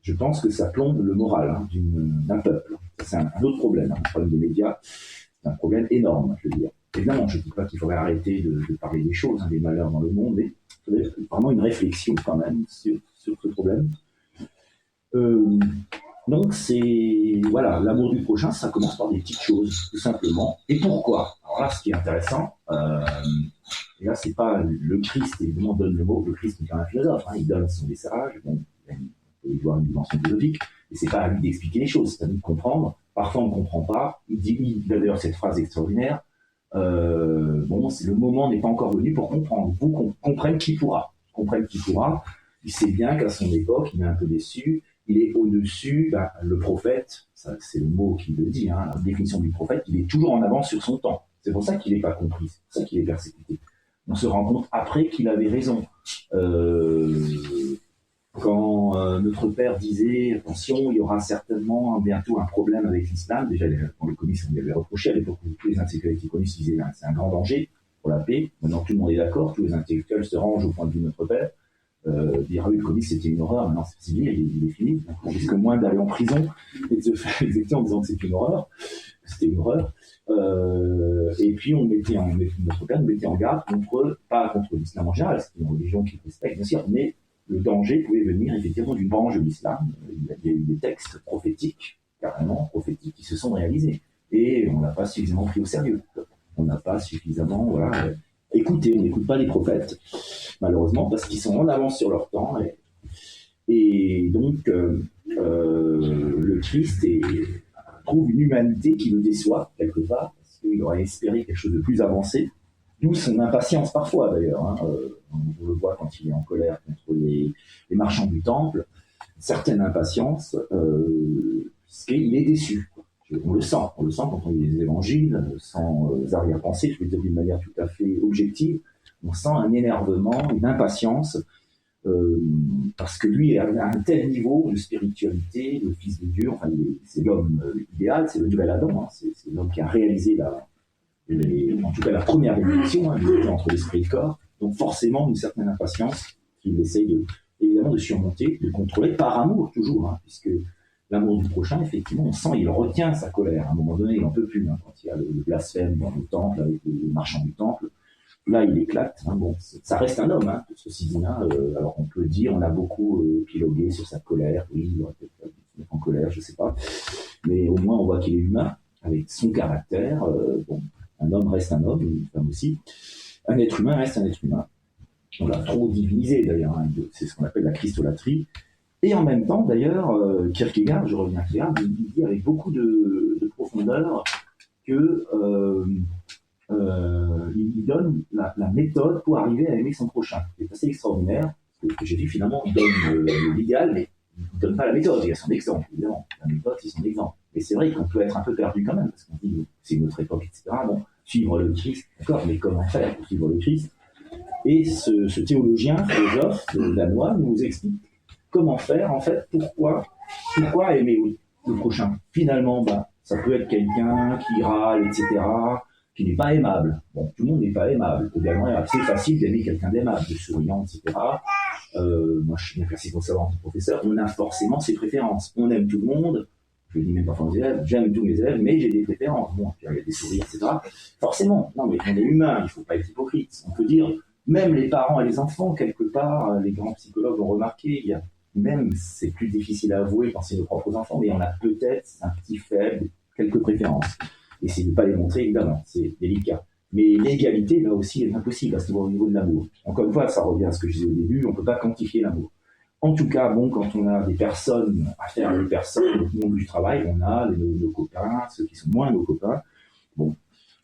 Je pense que ça plombe le moral d'un peuple. C'est un autre problème, le problème des médias. C'est un problème énorme, je veux dire. Évidemment, je ne dis pas qu'il faudrait arrêter de parler des choses, des malheurs dans le monde, mais il faudrait vraiment une réflexion quand même sur ce problème. Donc l'amour du prochain, ça commence par des petites choses, tout simplement. Et pourquoi ? Alors là, ce qui est intéressant, et là, c'est pas le Christ, évidemment, donne le mot, le Christ n'est pas un philosophe, il donne son message, bon, il peut y avoir une dimension philosophique, et c'est pas à lui d'expliquer les choses, c'est à lui de comprendre. Parfois, on ne comprend pas. Il a d'ailleurs cette phrase extraordinaire, le moment n'est pas encore venu pour comprendre. Vous comprenne qui pourra. Il sait bien qu'à son époque, il est un peu déçu, il est au-dessus, le prophète, ça, c'est le mot qui le dit, la définition du prophète, il est toujours en avance sur son temps. C'est pour ça qu'il n'est pas compris, c'est pour ça qu'il est persécuté. On se rend compte après qu'il avait raison. Quand notre père disait attention, il y aura certainement bientôt un problème avec l'islam, déjà quand les communistes on lui avait reproché à l'époque où tous les intellectuels communistes disaient c'est un grand danger pour la paix. Maintenant tout le monde est d'accord, tous les intellectuels se rangent au point de vue de notre père. Dire oui, le communisme c'était une horreur, maintenant c'est fini, il est fini. On risque moins d'aller en prison et de se faire exécuter en disant que c'est une horreur. C'était une horreur. Et puis notre père nous mettait en garde pas contre l'islam en général, c'est une religion qu'il respecte bien sûr, mais le danger pouvait venir effectivement d'une branche de l'islam. Il y a eu des textes prophétiques, carrément prophétiques, qui se sont réalisés. Et on n'a pas suffisamment pris au sérieux. On n'a pas suffisamment écouté. On n'écoute pas les prophètes, malheureusement, parce qu'ils sont en avance sur leur temps. Et donc, le Christ trouve une humanité qui le déçoit, quelque part, parce qu'il aurait espéré quelque chose de plus avancé. D'où son impatience parfois d'ailleurs. On le voit quand il est en colère contre les marchands du temple, certaine impatience, parce qu'il est déçu. On le sent quand on lit les évangiles, sans arrière-pensée, je veux dire d'une manière tout à fait objective. On sent un énervement, une impatience, parce que lui est à un tel niveau de spiritualité, le Fils de Dieu, enfin, c'est l'homme idéal, c'est le nouvel Adam, c'est l'homme qui a réalisé en tout cas la première bénédiction, l'unité entre l'esprit et le corps. Donc forcément une certaine impatience qu'il essaye évidemment de surmonter, de contrôler par amour toujours, puisque l'amour du prochain, effectivement, on sent, il retient sa colère. À un moment donné, il n'en peut plus, quand il y a le blasphème dans le temple, avec les marchands du temple. Là, il éclate. Bon, ça reste un homme, ceci dit. Alors on peut dire, on a beaucoup épilogué sur sa colère. Oui, il aurait peut-être pas dû se mettre en colère, je ne sais pas. Mais au moins, on voit qu'il est humain, avec son caractère. Un homme reste un homme, une femme aussi. Un être humain reste un être humain. On l'a trop divinisé d'ailleurs, c'est ce qu'on appelle la christolatrie. Et en même temps, d'ailleurs, Kierkegaard, je reviens à Kierkegaard, il dit avec beaucoup de profondeur que il donne la méthode pour arriver à aimer son prochain. C'est assez extraordinaire, parce que j'ai dit finalement, il donne l'idéal, mais il ne donne pas la méthode, il y a son exemple, évidemment. La méthode, c'est son exemple. Mais c'est vrai qu'on peut être un peu perdu quand même, parce qu'on dit, c'est une autre époque, etc. Bon, suivre le Christ, d'accord, mais comment faire pour suivre le Christ? Et ce théologien, philosophe danois nous explique comment faire, en fait, pourquoi aimer le prochain. Finalement, ça peut être quelqu'un qui râle, etc., qui n'est pas aimable. Bon, tout le monde n'est pas aimable. Également, c'est facile d'aimer quelqu'un d'aimable, de souriant, etc. Moi, je suis bien placé pour savoir en tant que professeur, on a forcément ses préférences. On aime tout le monde. Je le dis même parfois aux élèves, j'aime tous mes élèves, mais j'ai des préférences. Bon, il y a des sourires, etc. Forcément, non, mais on est humain, il ne faut pas être hypocrite. On peut dire, même les parents et les enfants, quelque part, les grands psychologues ont remarqué, même c'est plus difficile à avouer quand c'est nos propres enfants, mais on a peut-être un petit faible, quelques préférences. Et c'est de ne pas les montrer, évidemment, c'est délicat. Mais l'égalité, là aussi, est impossible à ce niveau de l'amour. Encore une fois, ça revient à ce que je disais au début, on ne peut pas quantifier l'amour. En tout cas, quand on a des personnes, affaire à des personnes, au monde du travail, on a nos copains, ceux qui sont moins nos copains. Bon,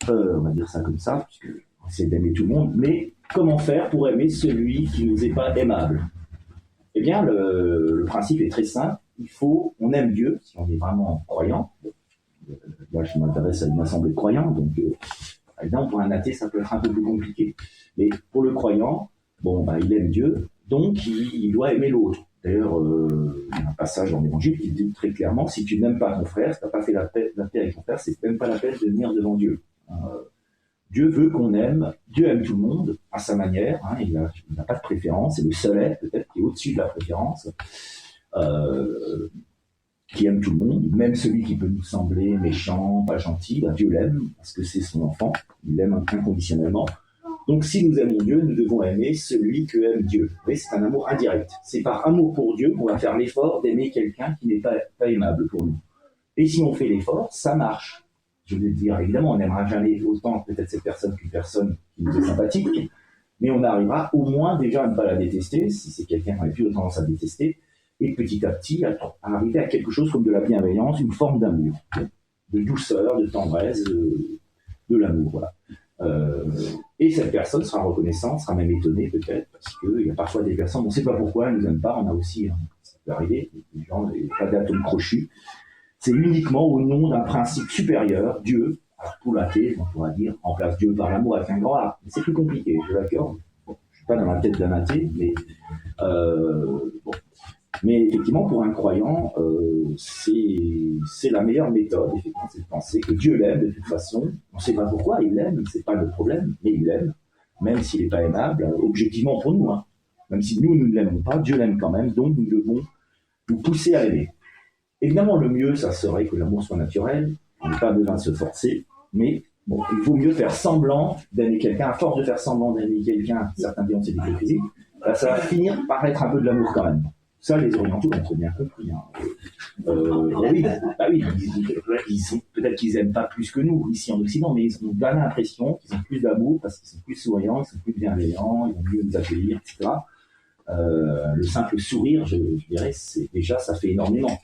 on va dire ça comme ça, puisqu'on essaie d'aimer tout le monde. Mais comment faire pour aimer celui qui ne nous est pas aimable? Eh bien, le principe est très simple. On aime Dieu, si on est vraiment croyant. Là, je m'intéresse à une assemblée de croyants, donc évidemment, pour un athée, ça peut être un peu plus compliqué. Mais pour le croyant, il aime Dieu, donc il doit aimer l'autre. D'ailleurs, il y a un passage dans l'Évangile qui dit très clairement, si tu n'aimes pas ton frère, si tu n'as pas fait la paix avec ton frère, c'est même pas la peine de venir devant Dieu. Dieu veut qu'on aime, Dieu aime tout le monde à sa manière, il n'a pas de préférence, c'est le seul être peut-être qui est au-dessus de la préférence, qui aime tout le monde, même celui qui peut nous sembler méchant, pas gentil, Dieu l'aime, parce que c'est son enfant, il l'aime inconditionnellement. Donc si nous aimons Dieu, nous devons aimer celui que aime Dieu. Vous voyez, c'est un amour indirect. C'est par amour pour Dieu qu'on va faire l'effort d'aimer quelqu'un qui n'est pas aimable pour nous. Et si on fait l'effort, ça marche. Je veux dire, évidemment, on n'aimera jamais autant peut-être cette personne qu'une personne qui nous est sympathique, mais on arrivera au moins déjà à ne pas la détester, si c'est quelqu'un qu'on a plus tendance à détester, et petit à petit à arriver à quelque chose comme de la bienveillance, une forme d'amour, de douceur, de tendresse, de l'amour, voilà. Et cette personne sera reconnaissante, sera même étonnée peut-être, parce qu'il y a parfois des personnes, on ne sait pas pourquoi, elles ne nous aiment pas, on a aussi peut arriver, les gens, il n'y a pas d'atome crochu. C'est uniquement au nom d'un principe supérieur, Dieu. Alors, pour l'athée, on pourra dire, remplace Dieu par l'amour avec un grand A. Mais c'est plus compliqué, je l'accorde. Bon, je ne suis pas dans la tête d'un athée, mais bon. Mais effectivement, pour un croyant, c'est la meilleure méthode, effectivement, c'est de penser que Dieu l'aime de toute façon. On ne sait pas pourquoi il l'aime, c'est pas le problème, mais il l'aime, même s'il n'est pas aimable, objectivement pour nous. Hein. Même si nous ne l'aimons pas, Dieu l'aime quand même, donc nous devons nous pousser à l'aimer. Évidemment, le mieux, ça serait que l'amour soit naturel, on n'a pas besoin de se forcer, mais bon, il vaut mieux faire semblant d'aimer quelqu'un. À force de faire semblant d'aimer quelqu'un, certains diront c'est du physique, ça va finir par être un peu de l'amour quand même. Ça, les orientaux ont très bien compris. Hein. Oui, peut-être qu'ils n'aiment pas plus que nous, ici en Occident, mais ils ont bien l'impression qu'ils ont plus d'amour parce qu'ils sont plus souriants, ils sont plus bienveillants, ils vont mieux nous accueillir, etc. Le simple sourire, je dirais, c'est déjà, ça fait énormément.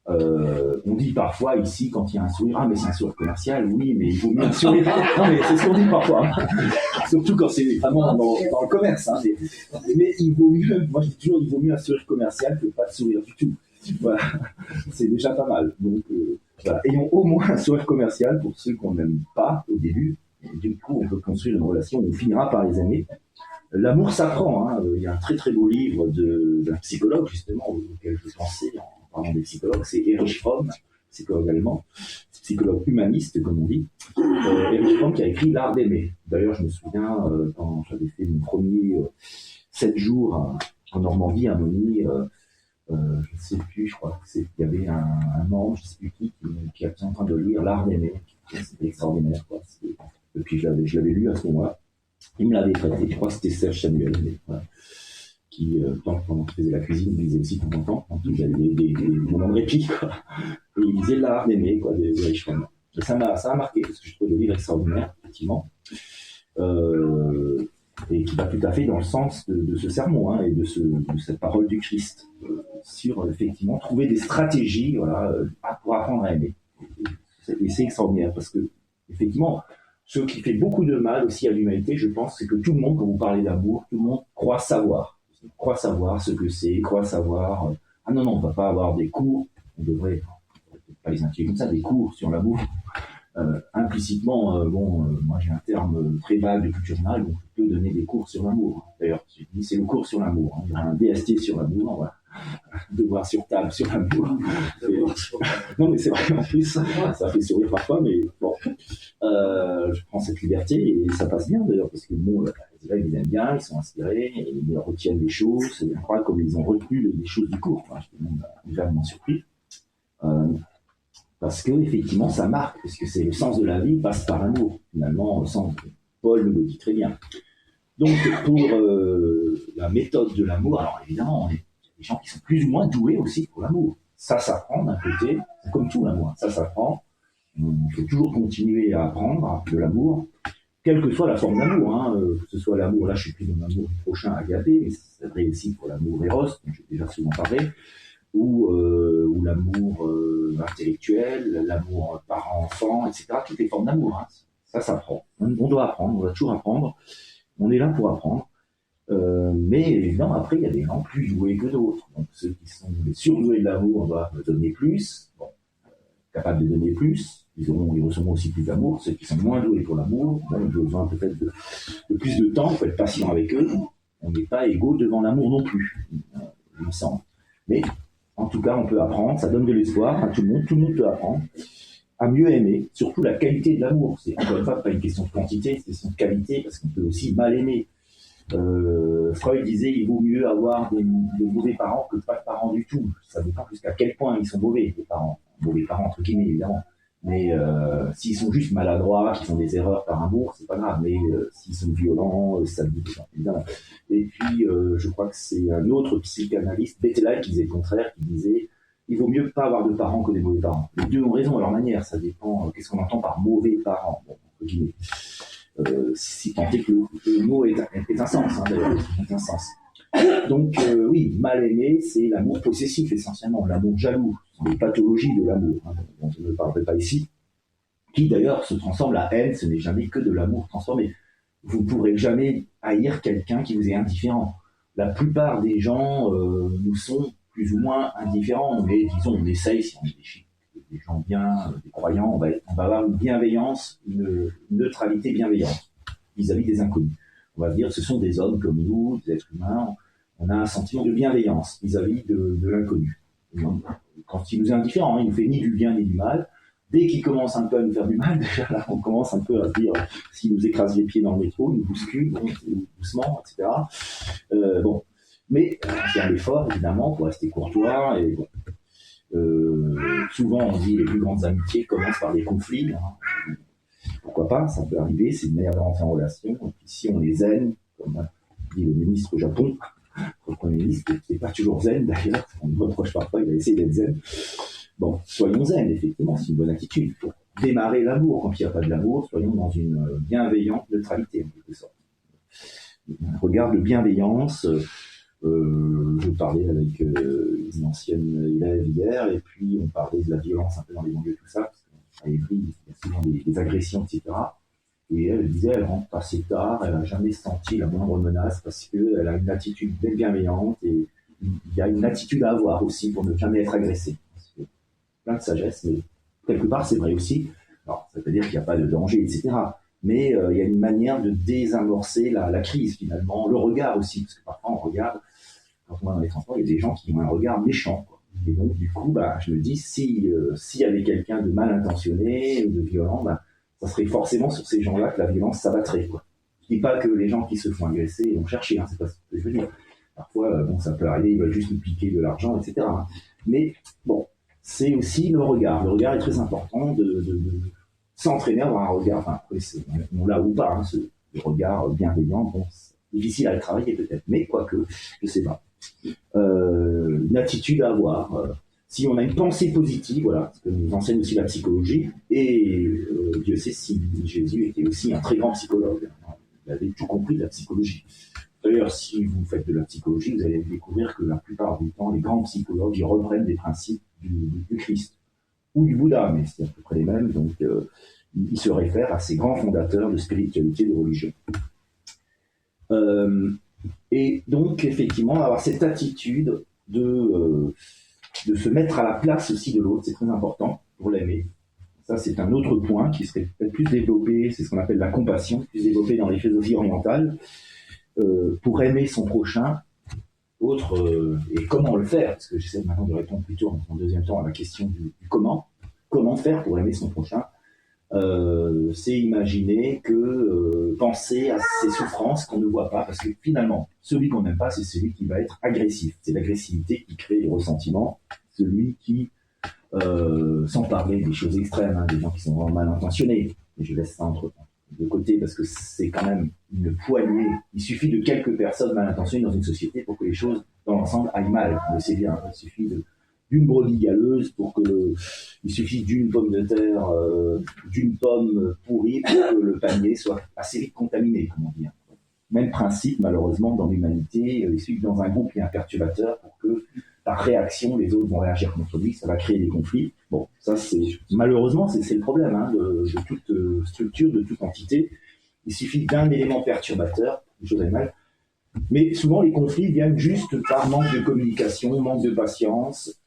On dit parfois ici, quand il y a un sourire, ah mais c'est un sourire commercial, oui, mais il vaut mieux un sourire. Non mais c'est ce qu'on dit parfois, surtout quand c'est vraiment dans le commerce. Hein, mais il vaut mieux, moi je dis toujours, il vaut mieux un sourire commercial que pas de sourire du tout. Voilà, c'est déjà pas mal. Donc voilà, ayons au moins un sourire commercial pour ceux qu'on n'aime pas au début. Et du coup, on peut construire une relation, on finira par les aimer. L'amour s'apprend. Hein. Il y a un très très beau livre d'un psychologue justement auquel je pensais en parlant des psychologues, c'est Erich Fromm, psychologue allemand, psychologue humaniste comme on dit. Erich Fromm qui a écrit L'art d'aimer. D'ailleurs, je me souviens quand j'avais fait mon premier 7 jours en Normandie, à Moni, je ne sais plus, je crois qu'il y avait un membre, je ne sais plus qui était en train de lire L'art d'aimer. C'était extraordinaire, quoi. Et puis je l'avais lu à ce moment-là. Il me l'avait prêté, je crois que c'était Serge Samuel, mais, voilà, qui, pendant qu'il faisait la cuisine, il lisait aussi de temps en temps, quand il avait des moments de répit, quoi. Et il lisait L'art d'aimer, quoi, de Erich Fromm. Et ça m'a marqué, parce que je trouve le livre extraordinaire, effectivement, et qui va tout à fait dans le sens de ce sermon, hein, et de cette parole du Christ, sur, effectivement, trouver des stratégies, voilà, pour apprendre à aimer. Et c'est extraordinaire, parce que, effectivement, ce qui fait beaucoup de mal aussi à l'humanité, je pense, c'est que tout le monde, quand vous parlez d'amour, tout le monde croit savoir ce que c'est, croit savoir. Ah non, on ne va pas avoir des cours, on devrait pas les intituler comme ça, des cours sur l'amour. Implicitement, moi j'ai un terme très vague de culture générale, donc je peux donner des cours sur l'amour. D'ailleurs, j'ai dit c'est le cours sur l'amour. Hein. Il y a un DST sur l'amour, voilà. Devoir sur table sur l'amour. Non mais c'est vrai, en plus, ça fait sourire parfois, mais bon. Je prends cette liberté et ça passe bien d'ailleurs, parce que bon, les élèves ils aiment bien, ils sont inspirés, et ils retiennent les choses, c'est incroyable comme ils ont retenu les choses du cours. Enfin, je suis même vraiment surpris. Parce que effectivement ça marque, parce que c'est le sens de la vie passe par l'amour, finalement, au sens Paul le dit très bien. Donc pour la méthode de l'amour, alors évidemment, il y a des gens qui sont plus ou moins doués aussi pour l'amour. Ça s'apprend d'un côté, c'est comme tout l'amour, ça s'apprend. Il faut toujours continuer à apprendre de l'amour, quelle que soit la forme d'amour, hein, que ce soit l'amour, là je suis plus dans l'amour du prochain agapé, mais c'est vrai aussi pour l'amour éros, dont j'ai déjà souvent parlé, ou l'amour intellectuel, l'amour parent-enfant, etc. Toutes les formes d'amour, hein. Ça s'apprend. On doit apprendre, on doit toujours apprendre. On est là pour apprendre. Mais évidemment, après, il y a des gens plus doués que d'autres. Donc ceux qui sont les surdoués de l'amour doivent donner plus, capables de donner plus. Ils recevront aussi plus d'amour. Ceux qui sont moins doués pour l'amour, ont besoin peut-être de plus de temps. Il faut être patient avec eux. On n'est pas égaux devant l'amour non plus, il me semble. Mais en tout cas, on peut apprendre, ça donne de l'espoir à tout le monde peut apprendre à mieux aimer, surtout la qualité de l'amour. C'est encore une fois pas une question de quantité, c'est une question de qualité, parce qu'on peut aussi mal aimer. Freud disait il vaut mieux avoir des mauvais parents que pas de parents du tout. Ça dépend jusqu'à quel point ils sont mauvais, les parents. Mauvais parents, entre guillemets, évidemment. Mais s'ils sont juste maladroits, qu'ils font des erreurs par amour, c'est pas grave. Mais s'ils sont violents, ça dit évidemment. Et puis, je crois que c'est un autre psychanalyste, Bettelheim, qui disait le contraire, qui disait il vaut mieux pas avoir de parents que des mauvais parents. Les deux ont raison à leur manière, ça dépend. Qu'est-ce qu'on entend par mauvais parents, bon, entre guillemets. Si tant est que le mot est un sens, hein, d'ailleurs, est un sens. Donc, oui, mal aimé, c'est l'amour possessif, essentiellement, l'amour jaloux, les pathologies de l'amour, hein, dont je ne parlerai pas ici, qui d'ailleurs se transforme, la haine, ce n'est jamais que de l'amour transformé. Vous ne pourrez jamais haïr quelqu'un qui vous est indifférent. La plupart des gens nous sont plus ou moins indifférents, mais disons, on essaye, si on est des gens bien, des croyants, on va avoir une bienveillance, une neutralité bienveillante vis-à-vis des inconnus. On va dire, ce sont des hommes comme nous, des êtres humains, on a un sentiment de bienveillance vis-à-vis de l'inconnu. Quand il nous est indifférent, il ne nous fait ni du bien ni du mal. Dès qu'il commence un peu à nous faire du mal, déjà là, on commence un peu à se dire, s'il nous écrase les pieds dans le métro, il nous bouscule, doucement, etc. Bon. Mais il y a un effort, évidemment, pour rester courtois. Et bon. Souvent, on dit les plus grandes amitiés commencent par des conflits. Hein. Pourquoi pas, ça peut arriver, c'est une manière de rentrer en relation. Et puis si on les aime, comme dit le ministre au Japon, le Premier ministre, qui n'est pas toujours zen d'ailleurs, on ne reproche parfois, il va essayer d'être zen. Bon, soyons zen, effectivement, c'est une bonne attitude. Pour démarrer l'amour, quand il n'y a pas de l'amour, soyons dans une bienveillante neutralité, en quelque sorte. Un regard de bienveillance. Je parlais avec une ancienne élève hier, et puis on parlait de la violence un peu dans les banlieues, tout ça, parce qu'à Évry, il y a souvent des agressions, etc. Et elle disait, elle rentre assez tard, elle n'a jamais senti la moindre menace, parce qu'elle a une attitude bienveillante, et il y a une attitude à avoir aussi pour ne jamais être agressée. Plein de sagesse, mais quelque part c'est vrai aussi. Alors, ça veut dire qu'il n'y a pas de danger, etc. Mais il y a une manière de désamorcer la crise, finalement. Le regard aussi, parce que parfois on regarde, quand on va dans les transports, il y a des gens qui ont un regard méchant, quoi. Et donc, du coup, je me dis, s'il y avait quelqu'un de mal intentionné ou de violent, ça serait forcément sur ces gens-là que la violence s'abattrait, quoi. Je ne dis pas que les gens qui se font agresser vont chercher, hein, c'est pas ce que je veux dire. Parfois, ça peut arriver, ils veulent juste nous piquer de l'argent, etc. Mais bon, c'est aussi le regard. Le regard est très important de s'entraîner à avoir un regard, enfin, après, on l'a ou pas, hein, le regard bienveillant, bon, c'est difficile à le travailler peut-être, mais quoique, je sais pas. Une attitude à avoir. Si on a une pensée positive, voilà, ce que nous enseigne aussi la psychologie, et Dieu sait si Jésus était aussi un très grand psychologue. Il avait tout compris de la psychologie. D'ailleurs, si vous faites de la psychologie, vous allez découvrir que la plupart du temps, les grands psychologues, ils reprennent des principes du Christ ou du Bouddha, mais c'est à peu près les mêmes, donc ils se réfèrent à ces grands fondateurs de spiritualité, de religion. Et donc, effectivement, avoir cette attitude de se mettre à la place aussi de l'autre, c'est très important pour l'aimer. Ça, c'est un autre point qui serait peut-être plus développé, c'est ce qu'on appelle la compassion, plus développé dans les philosophies orientales, pour aimer son prochain. Et comment le faire, parce que j'essaie maintenant de répondre plutôt en deuxième temps à la question du comment. Comment faire pour aimer son prochain? C'est imaginer penser à ses souffrances qu'on ne voit pas, parce que finalement, celui qu'on n'aime pas, c'est celui qui va être agressif. C'est l'agressivité qui crée le ressentiment, celui qui, sans parler des choses extrêmes, hein, des gens qui sont vraiment mal intentionnés, et je laisse ça de côté parce que c'est quand même une poignée. Il suffit de quelques personnes mal intentionnées dans une société pour que les choses dans l'ensemble aillent mal. On le sait bien, il suffit d'une brebis galeuse il suffit d'une pomme de terre, d'une pomme pourrie pour que le panier soit assez vite contaminé, comment dire. Même principe, malheureusement, dans l'humanité, il suffit que dans un groupe, il y ait un perturbateur pour que, par réaction, les autres vont réagir contre lui, ça va créer des conflits. Bon, ça, malheureusement, c'est le problème, hein, de toute structure, de toute entité. Il suffit d'un élément perturbateur, les choses aillent mal. Mais souvent, les conflits viennent juste par manque de communication, manque de patience,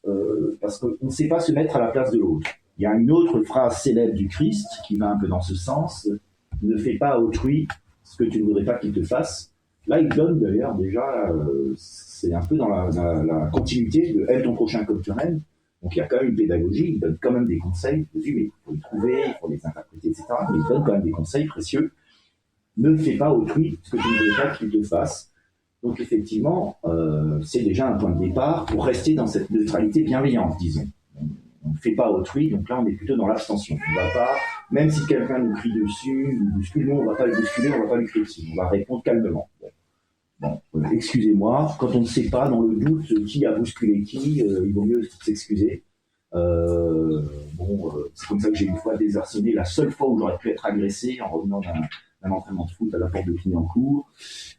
parce qu'on ne sait pas se mettre à la place de l'autre. Il y a une autre phrase célèbre du Christ qui va un peu dans ce sens. Ne fais pas à autrui ce que tu ne voudrais pas qu'il te fasse. Là, il donne d'ailleurs déjà, c'est un peu dans la continuité de aime ton prochain comme toi-même. Donc il y a quand même une pédagogie, il donne quand même des conseils, mais il faut les trouver, il faut les interpréter, etc. Mais il donne quand même des conseils précieux. Ne fais pas à autrui ce que tu ne voudrais pas qu'il te fasse. Donc effectivement, c'est déjà un point de départ pour rester dans cette neutralité bienveillante, disons. On ne fait pas autrui, donc là on est plutôt dans l'abstention. On va pas, même si quelqu'un nous crie dessus, nous bouscule, nous on ne va pas le bousculer, on ne va pas lui crier dessus, on va répondre calmement. Bon, excusez-moi, quand on ne sait pas, dans le doute, qui a bousculé qui, il vaut mieux s'excuser. C'est comme ça que j'ai une fois désarçonné, la seule fois où j'aurais pu être agressé en revenant d'un entraînement de foot à la porte de Clignancourt,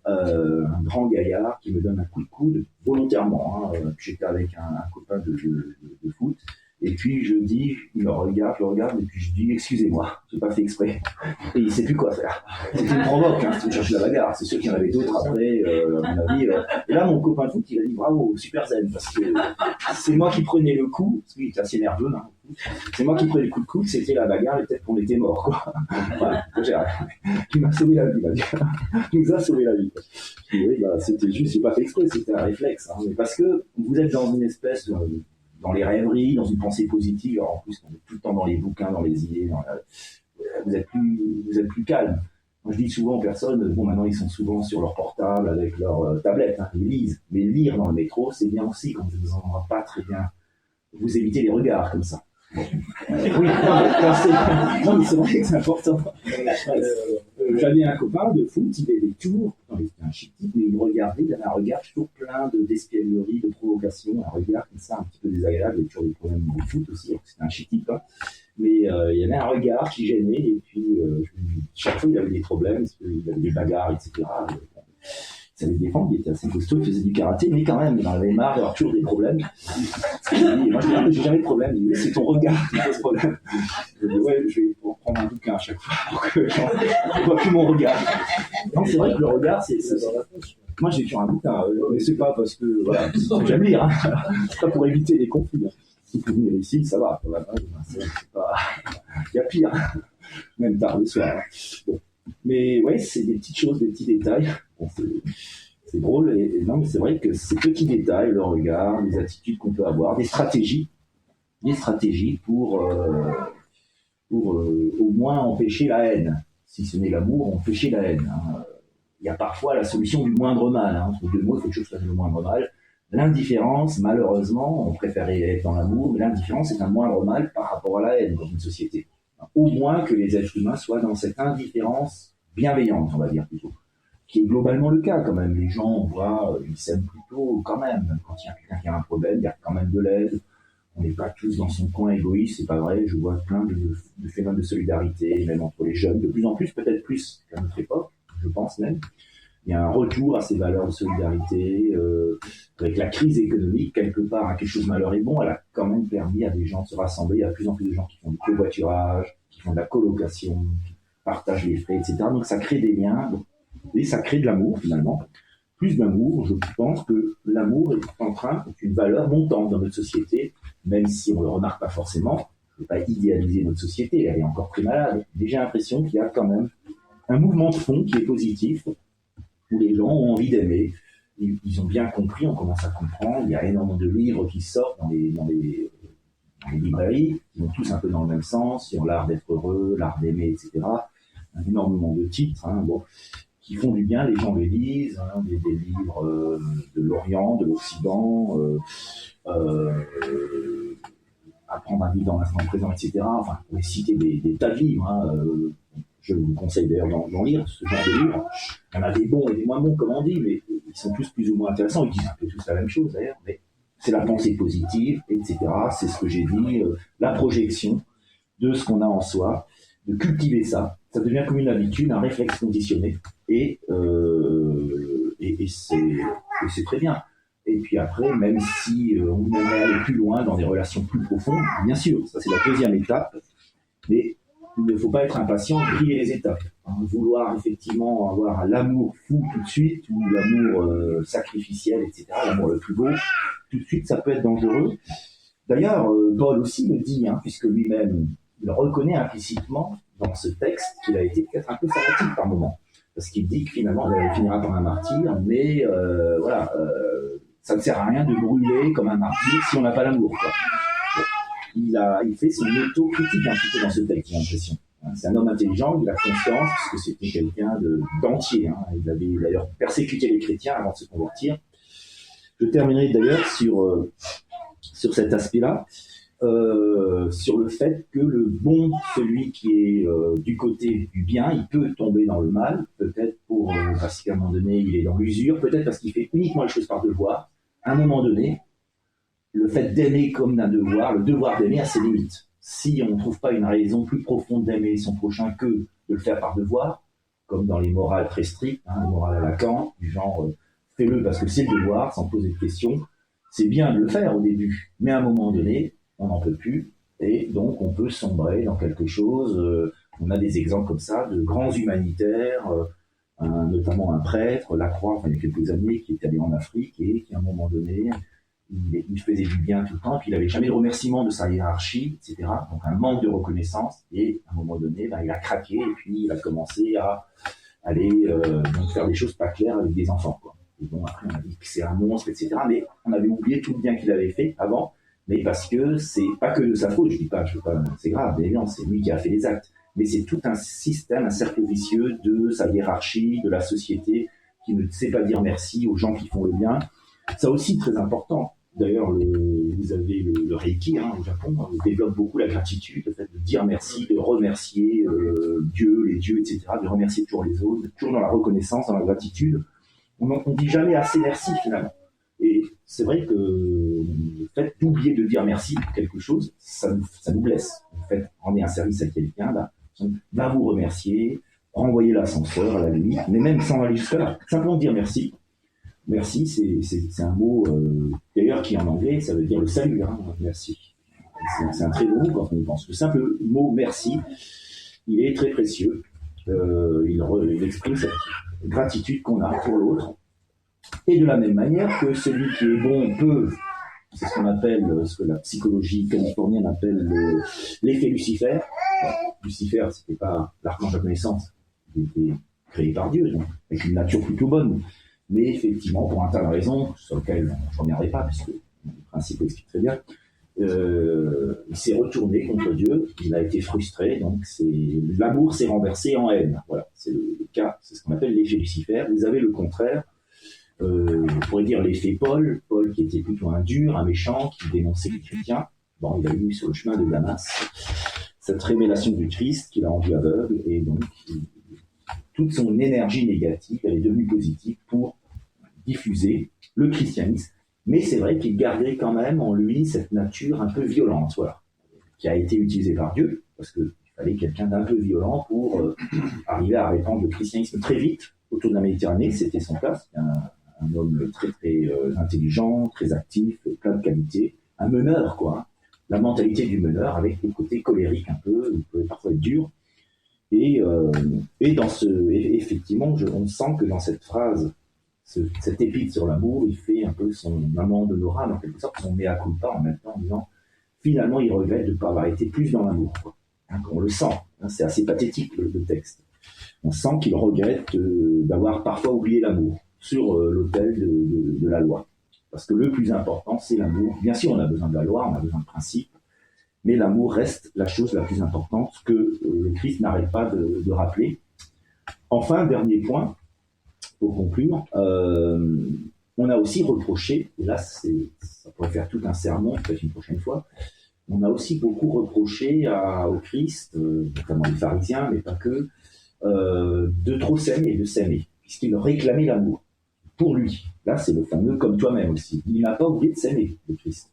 un grand gaillard qui me donne un coup de coude volontairement. J'étais avec un copain de foot Et puis je dis, il me regarde, et puis je dis, excusez-moi, j'ai pas fait exprès. Et il sait plus quoi faire. C'était une provoque, hein, c'était chercher la bagarre. C'est sûr qu'il y en avait d'autres après, à mon avis. Et là, mon copain de foot, il a dit, bravo, super zen, parce que c'est moi qui prenais le coup, parce qu'il était assez nerveux, hein. C'est moi qui prenais le coup de coude, c'était la bagarre, et peut-être qu'on était mort, quoi. Voilà, il m'a sauvé la vie, il nous a sauvé la vie. Oui, bah, c'était juste, j'ai pas fait exprès, c'était un réflexe, hein, mais parce que vous êtes dans une espèce dans les rêveries, dans une pensée positive. Alors en plus, on est tout le temps dans les bouquins, dans les idées. Vous êtes plus calme. Moi, je dis souvent aux personnes, bon, maintenant ils sont souvent sur leur portable avec leur tablette, hein, ils lisent. Mais lire dans le métro, c'est bien aussi quand vous n'en avez pas très bien. Vous évitez les regards comme ça. Oui, non, mais c'est vrai que c'est important. J'avais un copain de foot, il avait toujours, il était un chic type, mais il me regardait, il avait un regard toujours plein d'espièglerie, de provocation, un regard comme ça, un petit peu désagréable, il avait toujours des problèmes de foot aussi, c'était un chic type, hein. Mais il y avait un regard qui gênait, et puis chaque fois il avait des problèmes, il avait des bagarres, etc. Il savait se défendre, il était assez costaud, il faisait du karaté, mais quand même, il en avait marre d'avoir toujours des problèmes. Moi je dis, mais j'ai jamais de problème, il dit, c'est ton regard qui pose problème. Je dis, ouais, je vais prendre un bouquin à chaque fois pour que je vois plus mon regard. Non, c'est vrai que le regard, c'est dans la poche. Moi j'ai écrit un bouquin, mais c'est pas parce que, voilà, j'aime lire, hein. C'est pas pour éviter les conflits. Hein. Si vous venir ici, ça va, c'est pas, il y a pire, même tard le soir. Hein. Bon. Mais ouais, c'est des petites choses, des petits détails. Bon, c'est drôle, et non, mais c'est vrai que ces petits détails, le regard, les attitudes qu'on peut avoir, des stratégies pour au moins empêcher la haine. Si ce n'est l'amour, empêcher la haine. Hein. Il y a parfois la solution du moindre mal. Hein. Entre deux mots, il faut que je fasse le moindre mal. L'indifférence, malheureusement, on préférait être dans l'amour, mais l'indifférence est un moindre mal par rapport à la haine dans une société. Au moins que les êtres humains soient dans cette indifférence bienveillante, on va dire plutôt, qui est globalement le cas quand même. Les gens, on voit, ils s'aiment plutôt quand même. Quand il y a quelqu'un qui a un problème, il y a quand même de l'aide. On n'est pas tous dans son coin égoïste, c'est pas vrai. Je vois plein de phénomènes de solidarité, même entre les jeunes, de plus en plus, peut-être plus qu'à notre époque, je pense même. Il y a un retour à ces valeurs de solidarité. Avec la crise économique, quelque part, hein, quelque chose de malheur est bon, elle a quand même permis à des gens de se rassembler. Il y a de plus en plus de gens qui font du covoiturage, qui font de la colocation, qui partagent les frais, etc. Donc ça crée des liens, et ça crée de l'amour finalement. Plus d'amour, je pense que l'amour est une valeur montante dans notre société, même si on ne le remarque pas forcément. Je ne veux pas idéaliser notre société, elle est encore très malade. Mais j'ai l'impression qu'il y a quand même un mouvement de fond qui est positif, où les gens ont envie d'aimer. Ils ont bien compris, on commence à comprendre. Il y a énormément de livres qui sortent dans les librairies, qui vont tous un peu dans le même sens, sur l'art d'être heureux, l'art d'aimer, etc. Énormément de titres, hein, bon, qui font du bien, les gens les lisent, hein, des livres de l'Orient, de l'Occident, apprendre à vivre dans l'instant présent, etc. Enfin, on pourrait citer des tas de livres. Hein, je vous conseille d'ailleurs d'en lire ce genre de livres. Il y en a des bons et des moins bons, comme on dit, mais ils sont tous plus ou moins intéressants. Ils disent un peu tous la même chose d'ailleurs, mais c'est la pensée positive, etc. C'est ce que j'ai dit, la projection de ce qu'on a en soi, de cultiver ça. Ça devient comme une habitude, un réflexe conditionné, et c'est très bien. Et puis après, même si on aimerait aller plus loin dans des relations plus profondes, bien sûr, ça c'est la deuxième étape, mais il ne faut pas être impatient de griller les étapes. Hein, vouloir effectivement avoir l'amour fou tout de suite, ou l'amour sacrificiel, etc., l'amour le plus beau, tout de suite, ça peut être dangereux. D'ailleurs, Paul aussi le dit, hein, puisque lui-même, il reconnaît implicitement dans ce texte qu'il a été peut-être un peu fanatique par moment. Parce qu'il dit que finalement, il finira par un martyr, mais voilà, ça ne sert à rien de brûler comme un martyr si on n'a pas l'amour, quoi. Bon, il fait son auto-critique un petit peu dans ce texte, j'ai l'impression. C'est un homme intelligent, il a conscience, parce que c'était quelqu'un d'entier. Hein. Il avait d'ailleurs persécuté les chrétiens avant de se convertir. Je terminerai d'ailleurs sur cet aspect-là. Sur le fait que le bon, celui qui est du côté du bien, il peut tomber dans le mal, peut-être parce qu'à un moment donné, il est dans l'usure, peut-être parce qu'il fait uniquement les choses par devoir. À un moment donné, le fait d'aimer comme un devoir, le devoir d'aimer a ses limites. Si on ne trouve pas une raison plus profonde d'aimer son prochain que de le faire par devoir, comme dans les morales très strictes, hein, les morales à Lacan, du genre fais-le parce que c'est le devoir, sans poser de questions, c'est bien de le faire au début, mais à un moment donné, on n'en peut plus, et donc on peut sombrer dans quelque chose. On a des exemples comme ça de grands humanitaires, notamment un prêtre, Lacroix, il y a quelques années, qui est allé en Afrique et qui, à un moment donné, il faisait du bien tout le temps, puis il n'avait jamais de remerciement de sa hiérarchie, etc. Donc un manque de reconnaissance, et à un moment donné, il a craqué, et puis il a commencé à aller donc faire des choses pas claires avec des enfants, quoi. Et bon, après, on a dit que c'est un monstre, etc. Mais on avait oublié tout le bien qu'il avait fait avant, mais parce que c'est pas que de sa faute, je dis pas, c'est grave, évidemment, c'est lui qui a fait les actes, mais c'est tout un système, un cercle vicieux de sa hiérarchie, de la société, qui ne sait pas dire merci aux gens qui font le bien. Ça aussi, très important. D'ailleurs, vous avez le Reiki au Japon, on développe beaucoup la gratitude, le fait de dire merci, de remercier Dieu, les dieux, etc., de remercier toujours les autres, toujours dans la reconnaissance, dans la gratitude. On ne dit jamais assez merci, finalement. Et c'est vrai que le fait d'oublier de dire merci pour quelque chose, ça nous blesse. En fait, rendre un service à quelqu'un, va vous remercier, renvoyer l'ascenseur à la limite, mais même sans aller jusque-là, simplement dire merci. Merci, c'est un mot, d'ailleurs, qui en anglais, ça veut dire le salut, merci. C'est un très beau mot quand on y pense. Le simple mot merci, il est très précieux. Il exprime cette gratitude qu'on a pour l'autre. Et de la même manière que celui qui est bon peut, c'est ce qu'on appelle, ce que la psychologie californienne appelle l'effet Lucifer. Lucifer, c'était pas l'archange de la connaissance, il était créé par Dieu, donc, avec une nature plutôt bonne. Mais effectivement, pour un tas de raisons, sur lesquelles je ne reviendrai pas, puisque le principe l'explique très bien, il s'est retourné contre Dieu, il a été frustré, donc l'amour s'est renversé en haine. Voilà, c'est le cas, c'est ce qu'on appelle l'effet Lucifer. Vous avez le contraire, on pourrait dire l'effet Paul qui était plutôt un dur, un méchant, qui dénonçait les chrétiens. Bon, il a eu sur le chemin de Damas cette révélation du Christ qui l'a rendu aveugle, et donc toute son énergie négative, elle est devenue positive pour diffuser le christianisme. Mais c'est vrai qu'il gardait quand même en lui cette nature un peu violente, voilà, qui a été utilisée par Dieu, parce qu'il fallait quelqu'un d'un peu violent pour arriver à répandre le christianisme très vite autour de la Méditerranée. C'était son cas, c'était un homme très très intelligent, très actif, plein de qualités, un meneur, quoi. La mentalité du meneur, avec le côté colérique un peu, il pouvait parfois être dur. Et effectivement, on sent que dans cette phrase, cette épître sur l'amour, il fait un peu son amende honorable, en quelque sorte, son mea culpa en même temps, en disant, finalement, il regrette de ne pas avoir été plus dans l'amour, quoi. On le sent, c'est assez pathétique le texte. On sent qu'il regrette d'avoir parfois oublié l'amour sur l'autel de la loi. Parce que le plus important, c'est l'amour. Bien sûr, on a besoin de la loi, on a besoin de principes, mais l'amour reste la chose la plus importante que le Christ n'arrête pas de rappeler. Enfin, dernier point, pour conclure, on a aussi reproché, et là ça pourrait faire tout un sermon, peut-être une prochaine fois, on a aussi beaucoup reproché au Christ, notamment les pharisiens, mais pas que, de trop s'aimer et de s'aimer, puisqu'il réclamait l'amour pour lui. Là, c'est le fameux « comme toi-même » aussi. Il n'a pas oublié de s'aimer, le Christ.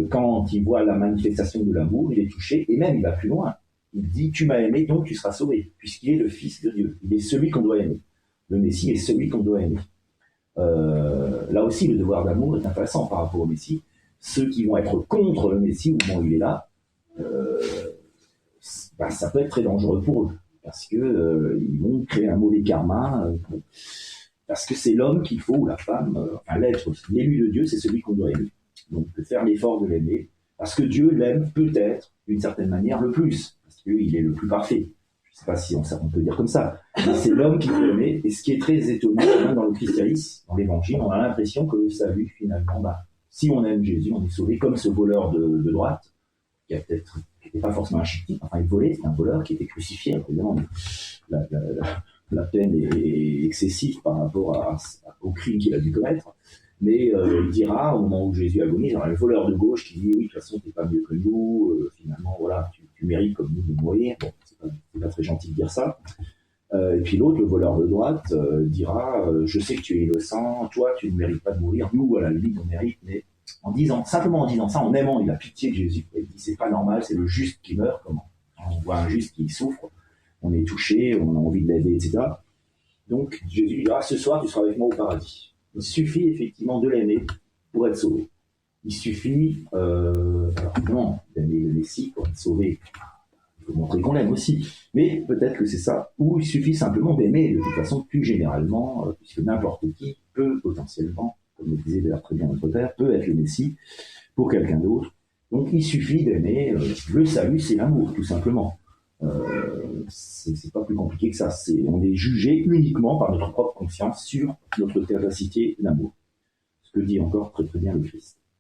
Quand il voit la manifestation de l'amour, il est touché, et même il va plus loin. Il dit « tu m'as aimé, donc tu seras sauvé », puisqu'il est le Fils de Dieu. Il est celui qu'on doit aimer. Le Messie est celui qu'on doit aimer. Là aussi, le devoir d'amour est intéressant par rapport au Messie. Ceux qui vont être contre le Messie au moment où il est là, ça peut être très dangereux pour eux, parce que ils vont créer un mauvais karma, parce que c'est l'homme qu'il faut, ou la femme, l'être, l'élu de Dieu, c'est celui qu'on doit aimer. Donc, de faire l'effort de l'aimer, parce que Dieu l'aime peut-être, d'une certaine manière, le plus, parce qu'il est le plus parfait. Je ne sais pas si on peut dire comme ça, mais c'est l'homme qui peut aimer, et ce qui est très étonnant, dans le christianisme, dans l'évangile, on a l'impression que le salut, finalement, si on aime Jésus, on est sauvé, comme ce voleur de droite, qui n'était pas forcément un chic, enfin il volait, c'était un voleur qui était crucifié, évidemment. La peine est excessive par rapport au crime qu'il a dû commettre. Mais il dira, au moment où Jésus agonise, il y aura le voleur de gauche qui dit « oui, de toute façon, t'es pas mieux que nous, finalement, voilà, tu mérites comme nous de mourir. » Bon, c'est pas très gentil de dire ça. Et puis l'autre, le voleur de droite, dira « je sais que tu es innocent, toi, tu ne mérites pas de mourir, nous, à la limite, on mérite. » Mais simplement en disant ça, en aimant, il a pitié de Jésus. Il dit « c'est pas normal, c'est le juste qui meurt. » Comment on voit un juste qui souffre, on est touché, on a envie de l'aider, etc. Donc Jésus dira « ce soir, tu seras avec moi au paradis. » Il suffit effectivement de l'aimer pour être sauvé. Il suffit, alors évidemment, d'aimer le Messie pour être sauvé. Il faut montrer qu'on l'aime aussi. Mais peut-être que c'est ça. Ou il suffit simplement d'aimer, de toute façon, plus généralement, puisque n'importe qui peut potentiellement, comme le disait d'ailleurs très bien notre Père, peut être le Messie pour quelqu'un d'autre. Donc il suffit d'aimer. Le salut, c'est l'amour, tout simplement. C'est pas plus compliqué que ça. On est jugé uniquement par notre propre conscience sur notre capacité d'amour. Ce que dit encore très très bien le Christ.